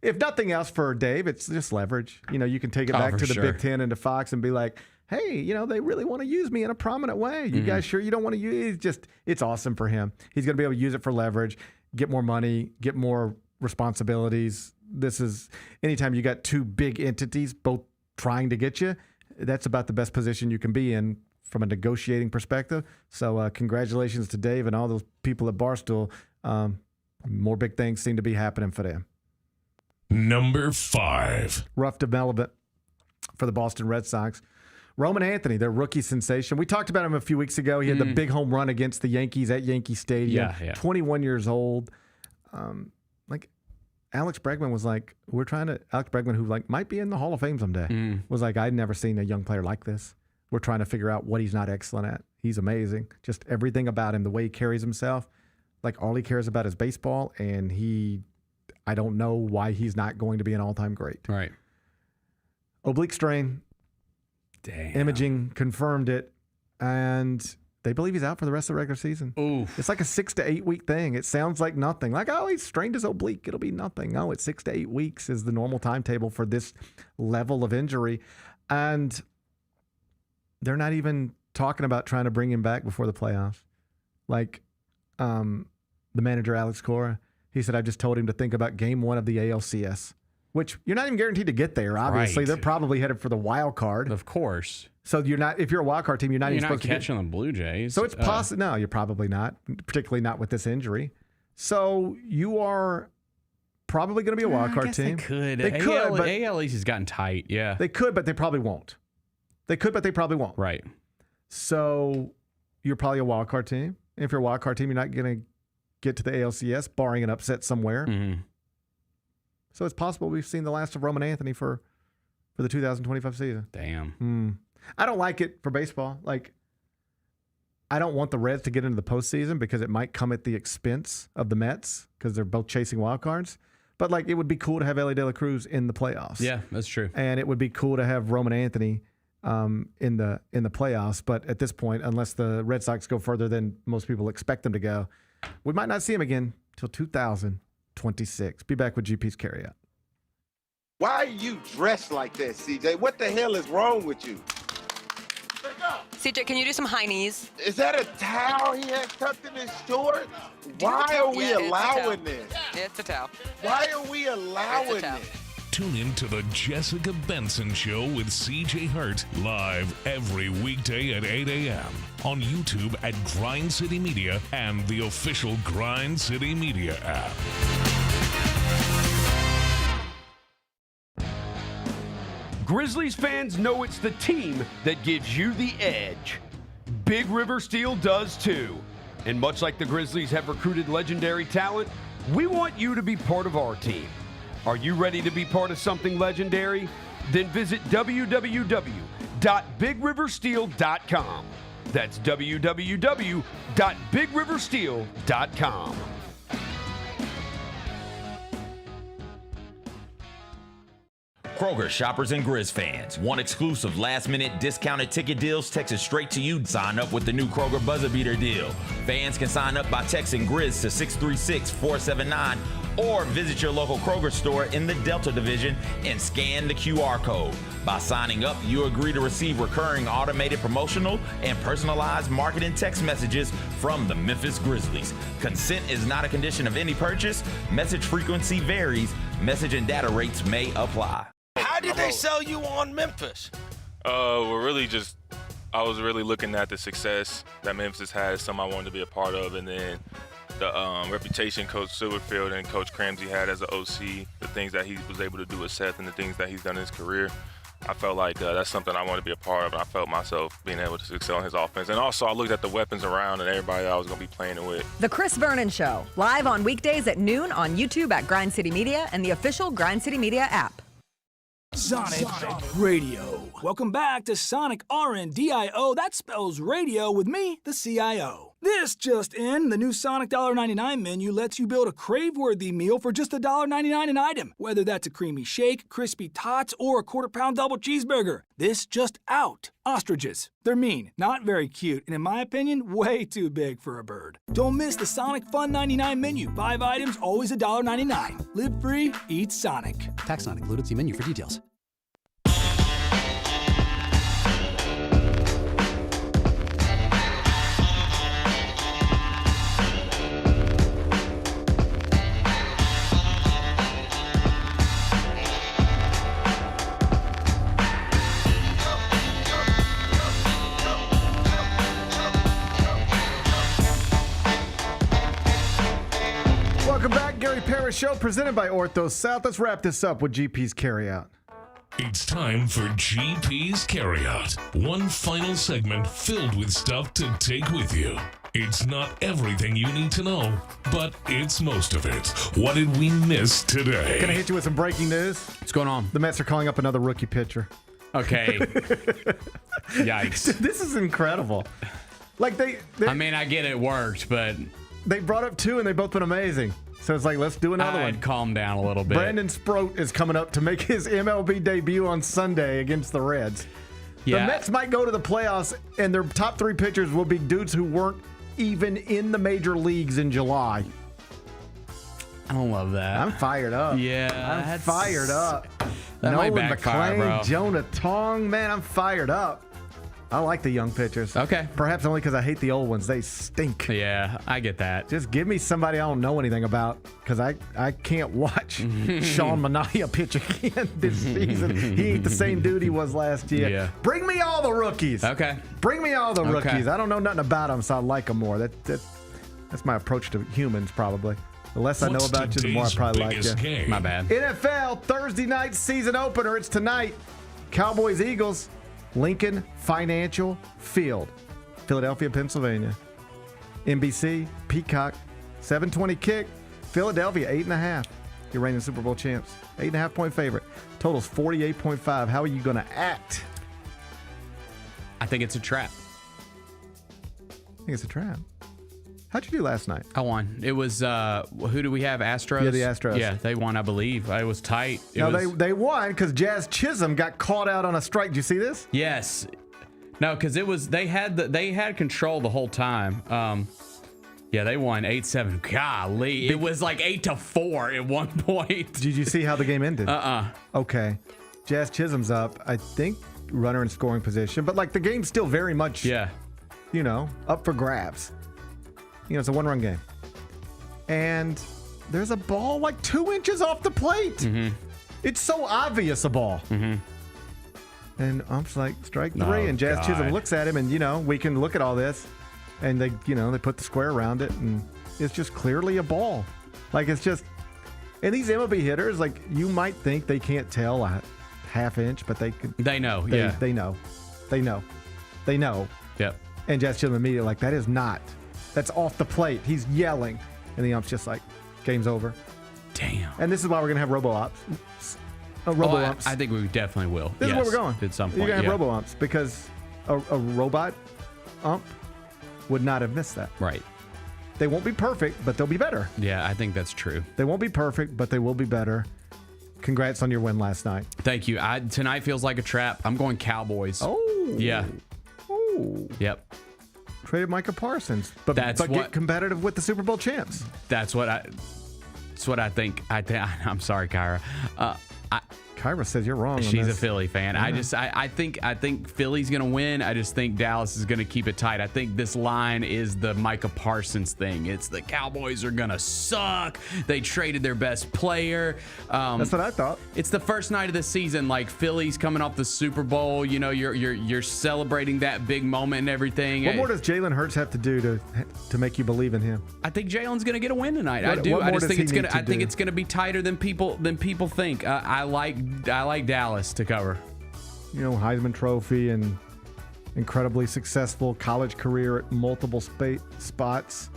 If nothing else for Dave, it's just leverage. You can take it back to the Big Ten and to Fox and be like, "Hey, they really want to use me in a prominent way. You guys sure you don't want to use it?" It's awesome for him. He's going to be able to use it for leverage, get more money, get more responsibilities. This is anytime you got 2 big entities both trying to get you, that's about the best position you can be in from a negotiating perspective. So congratulations to Dave and all those people at Barstool. More big things seem to be happening for them. Number 5. Rough development for the Boston Red Sox. Roman Anthony, their rookie sensation. We talked about him a few weeks ago. He had the big home run against the Yankees at Yankee Stadium. Yeah. 21 years old. Alex Bregman was like, Alex Bregman, who might be in the Hall of Fame someday, was like, "I'd never seen a young player like this. We're trying to figure out what he's not excellent at. He's amazing. Just everything about him, the way he carries himself. Like, all he cares about is baseball, and I don't know why he's not going to be an all-time great." Right. Oblique strain. Damn. Imaging confirmed it, and they believe he's out for the rest of the regular season. Oof. It's like a 6 to 8 week thing. It sounds like nothing. Like, oh, he strained his oblique. It'll be nothing. No, it's 6 to 8 weeks is the normal timetable for this level of injury. And they're not even talking about trying to bring him back before the playoffs. Like, the manager, Alex Cora, he said, "I just told him to think about game 1 of the ALCS," which you're not even guaranteed to get there, obviously. Right. They're probably headed for the wild card. Of course. So if you're a wild card team, you're not even supposed to catching the Blue Jays. So it's possible. No, you're probably not, particularly not with this injury. So you are probably going to be a wild card team. They could. But AL East has gotten tight. Yeah. They could, but they probably won't. They could, but they probably won't. Right. So you're probably a wild card team. If you're a wild card team, you're not going to get to the ALCS, barring an upset somewhere. Mm-hmm. So it's possible we've seen the last of Roman Anthony for the 2025 season. Damn. I don't like it for baseball. Like, I don't want the Reds to get into the postseason because it might come at the expense of the Mets because they're both chasing wild cards. But like, it would be cool to have Ellie De La Cruz in the playoffs. Yeah, that's true. And it would be cool to have Roman Anthony in the playoffs. But at this point, unless the Red Sox go further than most people expect them to go, we might not see him again till 2026. Be back with GP's Carryout. Why are you dressed like that, CJ? What the hell is wrong with you? CJ, can you do some high knees? Is that a towel he has tucked in his shorts? Why are we allowing this? It's a towel. Why are we allowing this? Tune in to the Jessica Benson Show with CJ Hurt live every weekday at 8 a.m. on YouTube at Grind City Media and the official Grind City Media app. Grizzlies fans know it's the team that gives you the edge. Big River Steel does too. And much like the Grizzlies have recruited legendary talent, we want you to be part of our team. Are you ready to be part of something legendary? Then visit www.bigriversteel.com. That's www.bigriversteel.com. Kroger shoppers and Grizz fans. Want exclusive last-minute discounted ticket deals texted straight to you? Sign up with the new Kroger Buzzer Beater deal. Fans can sign up by texting Grizz to 636-479 or visit your local Kroger store in the Delta Division and scan the QR code. By signing up, you agree to receive recurring automated promotional and personalized marketing text messages from the Memphis Grizzlies. Consent is not a condition of any purchase. Message frequency varies. Message and data rates may apply. How did they sell you on Memphis? I was really looking at the success that Memphis had, something I wanted to be a part of, and then the reputation Coach Silverfield and Coach Cramsey had as an OC, the things that he was able to do with Seth and the things that he's done in his career. I felt like that's something I wanted to be a part of, and I felt myself being able to excel in his offense. And also, I looked at the weapons around and everybody that I was going to be playing it with. The Chris Vernon Show, live on weekdays at noon on YouTube at Grind City Media and the official Grind City Media app. Sonic Radio. Welcome back to Sonic RNDIO. That spells radio with me, the CIO. This just in, the new Sonic $1.99 menu lets you build a crave-worthy meal for just $1.99 an item. Whether that's a creamy shake, crispy tots, or a quarter-pound double cheeseburger. This just out. Ostriches. They're mean, not very cute, and in my opinion, way too big for a bird. Don't miss the Sonic Fun 99 menu. 5 items, always $1.99. Live free, eat Sonic. Tax not included. See menu for details. Welcome back, Gary Parrish Show, presented by Ortho South. Let's wrap this up with GP's Carryout. It's time for GP's Carryout. One final segment filled with stuff to take with you. It's not everything you need to know, but it's most of it. What did we miss today? Can I hit you with some breaking news? What's going on? The Mets are calling up another rookie pitcher. Okay. Yikes. This is incredible. Like I mean, I get it worked, but they brought up 2 and they both been amazing. So it's like, let's do another one. Calm down a little bit. Brandon Sproat is coming up to make his MLB debut on Sunday against the Reds. Yeah. The Mets might go to the playoffs, and their top 3 pitchers will be dudes who weren't even in the major leagues in July. I don't love that. I'm fired up. Yeah. I'm fired up. That Nolan might backfire, McClain, bro. Jonah Tong, man, I'm fired up. I like the young pitchers. Okay. Perhaps only because I hate the old ones. They stink. Yeah, I get that. Just give me somebody I don't know anything about, because I can't watch Sean Manaea pitch again this season. He ain't the same dude he was last year. Yeah. Bring me all the rookies. Okay. Bring me all the rookies. I don't know nothing about them, so I like them more. That's my approach to humans, probably. The less I know about you, the more I probably like you. My bad. NFL Thursday night season opener. It's tonight. Cowboys, Eagles. Lincoln Financial Field, Philadelphia, Pennsylvania. NBC, Peacock, 7:20 kick. Philadelphia, 8.5. Your reigning Super Bowl champs. 8.5-point favorite. Total's 48.5. How are you going to act? I think it's a trap. I think it's a trap. How'd you do last night? I won. It was, who do we have? Astros? Yeah, the Astros. Yeah, they won, I believe. It was tight. They won because Jazz Chisholm got caught out on a strike. Did you see this? Yes. No, because they had control the whole time. Yeah, they won 8-7. Golly, it was like 8-4 at one point. Did you see how the game ended? Okay. Jazz Chisholm's up, I think, runner in scoring position, but like the game's still very much, up for grabs. It's a one-run game. And there's a ball like 2 inches off the plate. Mm-hmm. It's so obvious a ball. Mm-hmm. And I'm just like, strike 3. And Jazz Chisholm looks at him, and, we can look at all this. And they put the square around it, and it's just clearly a ball. Like, it's just, and these MLB hitters, like, you might think they can't tell a half inch, but they can. They know, They know. Yep. And Jazz Chisholm immediately like, that's off the plate. He's yelling. And the ump's just like, game's over. Damn. And this is why we're going to have robo-umps. Robo-umps. I think we definitely will. This is where we're going. At some point, you're going to have robo-umps because a robot ump would not have missed that. Right. They won't be perfect, but they'll be better. Yeah, I think that's true. They won't be perfect, but they will be better. Congrats on your win last night. Thank you. Tonight feels like a trap. I'm going Cowboys. Oh. Yeah. Oh. Yep. Traded Micah Parsons, but get competitive with the Super Bowl champs. That's what I think. I'm sorry, Kyra. Kyra says you're wrong. She's a Philly fan. Yeah. I think Philly's gonna win. I just think Dallas is gonna keep it tight. I think this line is the Micah Parsons thing. It's the Cowboys are gonna suck. They traded their best player. That's what I thought. It's the first night of the season. Like Philly's coming off the Super Bowl. You're celebrating that big moment and everything. What more does Jalen Hurts have to do to make you believe in him? I think Jalen's gonna get a win tonight. I do. I just think it's gonna. I think it's gonna be tighter than people think. I like Dallas to cover. Heisman Trophy and incredibly successful college career at multiple spots.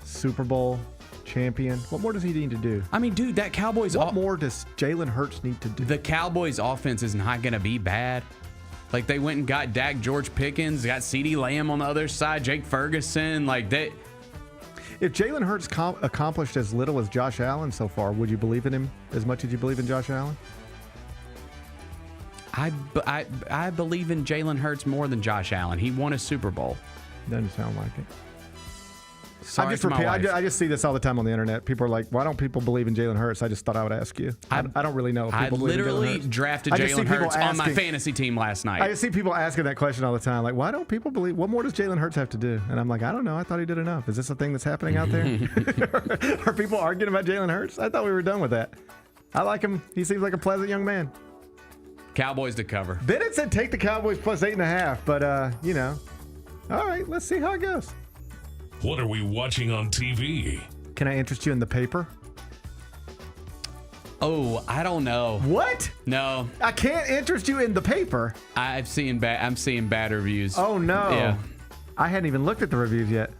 Super Bowl champion. What more does he need to do? I mean, dude, that Cowboys. What more does Jalen Hurts need to do? The Cowboys offense is not going to be bad. Like they went and got Dak, George Pickens, got CeeDee Lamb on the other side, Jake Ferguson. Like they. If Jalen Hurts accomplished as little as Josh Allen so far, would you believe in him as much as you believe in Josh Allen? I believe in Jalen Hurts more than Josh Allen. He won a Super Bowl. Doesn't sound like it. Sorry I just see this all the time on the internet. People are like, why don't people believe in Jalen Hurts? I just thought I would ask you. I don't really know if people believe in Jalen Hurts. I literally drafted Jalen Hurts on my fantasy team last night. I just see people asking that question all the time. Like, why don't people believe? What more does Jalen Hurts have to do? And I'm like, I don't know. I thought he did enough. Is this a thing that's happening out there? Are people arguing about Jalen Hurts? I thought we were done with that. I like him. He seems like a pleasant young man. Cowboys to cover. Bennett said take the Cowboys plus 8.5, but all right, let's see how it goes. What are we watching on TV? Can I interest you in the paper? Oh, I don't know. What? No. I can't interest you in the paper. I'm seeing bad reviews. Oh no. Yeah. I hadn't even looked at the reviews yet.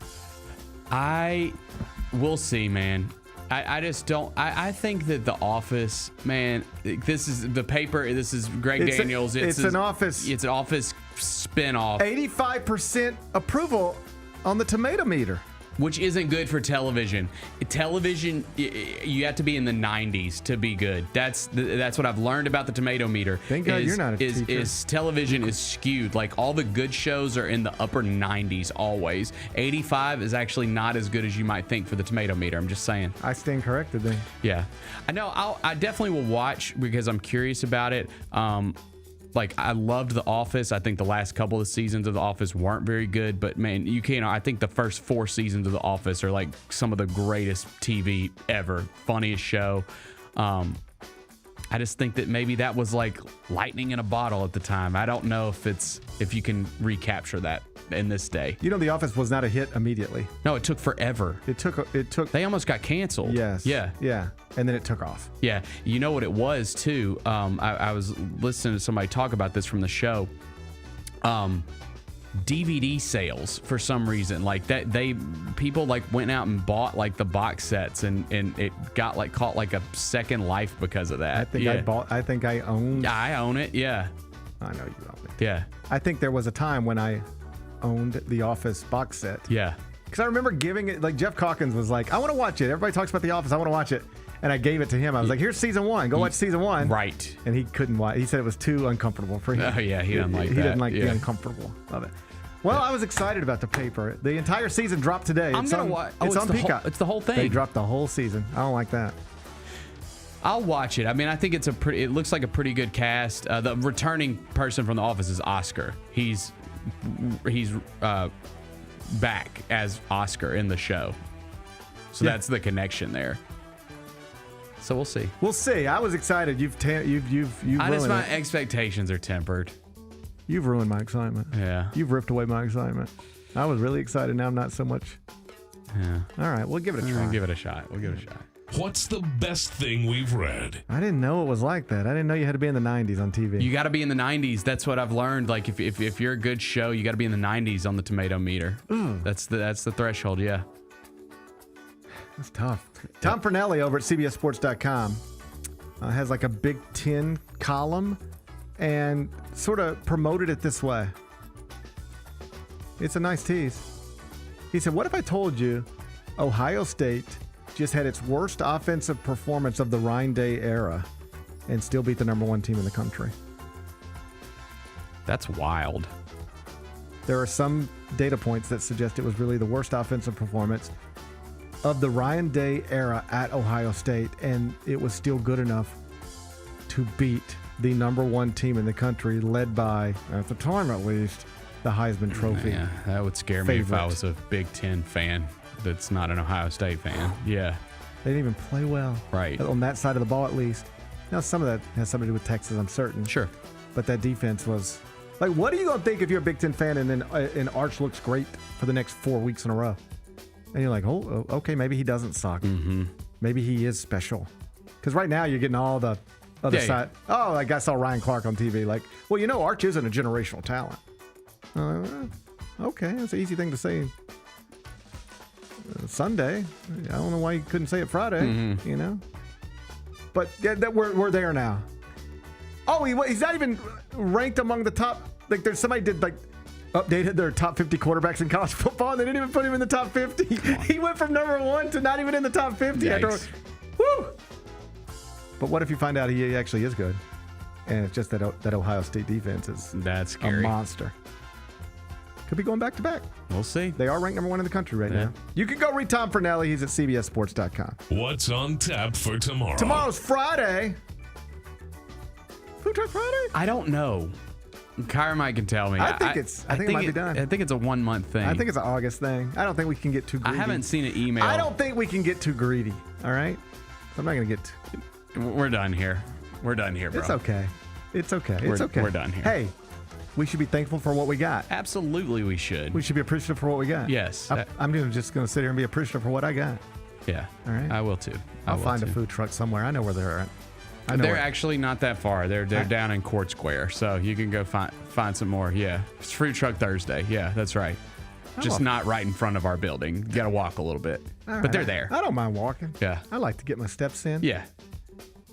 We'll see, man. I just don't. I think that The Office, man. This is the paper. This is Greg Daniels. It's an Office. It's an Office spinoff. 85% approval on the tomato meter, which isn't good for television. Television, you have to be in the 90s to be good. That's what I've learned about the tomato meter. Thank God you're not a teacher. Is television is skewed. Like all the good shows are in the upper 90s always. 85 is actually not as good as you might think for the tomato meter. I'm just saying. I stand corrected then. Yeah, I know. I definitely will watch because I'm curious about it. Like I loved The Office. I think the last couple of seasons of The Office weren't very good, but man, I think the first 4 seasons of The Office are like some of the greatest TV ever. Funniest show. I just think that maybe that was like lightning in a bottle at the time. I don't know if you can recapture that in this day. The Office was not a hit immediately. No, it took forever. It took. They almost got canceled. Yes. Yeah. Yeah. And then it took off. Yeah. You know what it was too? I was listening to somebody talk about this from the show. DVD sales for some reason, like that people like went out and bought like the box sets and it got like caught like a second life because of that. I think I owned. I own it. Yeah. I know you own it. Yeah. I think there was a time when I owned the Office box set. Yeah. Because I remember giving it, like Jeff Calkins was like, I want to watch it. Everybody talks about The Office. I want to watch it. And I gave it to him. I was like, here's season 1. Go watch season 1. Right. And he couldn't watch. He said it was too uncomfortable for him. Oh, yeah. He didn't like that. He didn't like the uncomfortable of it. Well, I was excited about the paper. The entire season dropped today. I'm going to watch. It's on Peacock. It's the whole thing. They dropped the whole season. I don't like that. I'll watch it. I mean, I think it looks like a pretty good cast. The returning person from The Office is Oscar. He's back as Oscar in the show. So that's the connection there. So we'll see. We'll see. I was excited. You've ruined my it. expectations are tempered. You've ruined my excitement. Yeah. You've ripped away my excitement. I was really excited. Now I'm not so much. Yeah. All right. We'll give it a try. We'll give it a shot. What's the best thing we've read? I didn't know it was like that. I didn't know you had to be in the 90s on TV. You got to be in the 90s. That's what I've learned. Like if you're a good show, you got to be in the 90s on the tomato meter. That's the threshold. Yeah. That's tough. Tom Pernelli over at CBSSports.com has like a Big Ten column and sort of promoted it this way. It's a nice tease. He said, what if I told you Ohio State just had its worst offensive performance of the Ryan Day era and still beat the #1 team in the country? That's wild. There are some data points that suggest it was really the worst offensive performance of the Ryan Day era at Ohio State, and it was still good enough to beat the #1 team in the country, led by, at the time at least, the Heisman Trophy. Yeah, that would scare me if I was a Big Ten fan that's not an Ohio State fan. Yeah. They didn't even play well. Right. On that side of the ball, at least. Now, some of that has something to do with Texas, I'm certain. Sure. But that defense was... Like, what are you going to think if you're a Big Ten fan and then Arch looks great for the next 4 weeks in a row? And you're like, oh, okay, maybe he doesn't suck. Mm-hmm. Maybe he is special. Because right now you're getting all the other side. Yeah. Oh, like I saw Ryan Clark on TV. Like, well, you know, Arch isn't a generational talent. Okay, that's an easy thing to say Sunday. I don't know why you couldn't say it Friday, you know? But we're there now. Oh, he's not even ranked among the top. Like, there's somebody updated their top 50 quarterbacks in college football, and they didn't even put him in the top 50. He went from #1 to not even in the top 50. Woo! But what if you find out he actually is good, and it's just that Ohio State defense is that's scary. A monster. Could be going back to back. We'll see. They are ranked #1 in the country right now. You can go read Tom Pernelli. He's at CBSSports.com. What's on tap for tomorrow? Tomorrow's Friday. Food Truck Friday? I don't know. Kyra Mike can tell me. I think it might be done. I think it's a 1 month thing. I think it's an August thing. I don't think we can get too greedy. I haven't seen an email. I don't think we can get too greedy. All right? I'm not going to get We're done here. We're done here, bro. It's okay. It's okay. It's okay. We're done here. Hey, we should be thankful for what we got. Absolutely, we should. We should be appreciative for what we got. Yes. I'm just going to sit here and be appreciative for what I got. Yeah. All right? I will too. I'll find a food truck somewhere. I know where they're at. They're actually not that far. They're down in Court Square, so you can go find some more. Yeah, it's Food Truck Thursday. Yeah, that's right. Just not right in front of our building. You got to walk a little bit, but they're there. I don't mind walking. Yeah, I like to get my steps in. Yeah.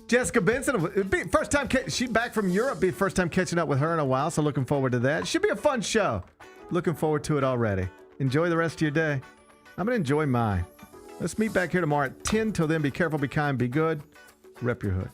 Jessica Benson, first time she's back from Europe. Be first time catching up with her in a while. So looking forward to that. Should be a fun show. Looking forward to it already. Enjoy the rest of your day. I'm gonna enjoy mine. Let's meet back here tomorrow at 10. Till then, be careful, be kind, be good. Rep your hood.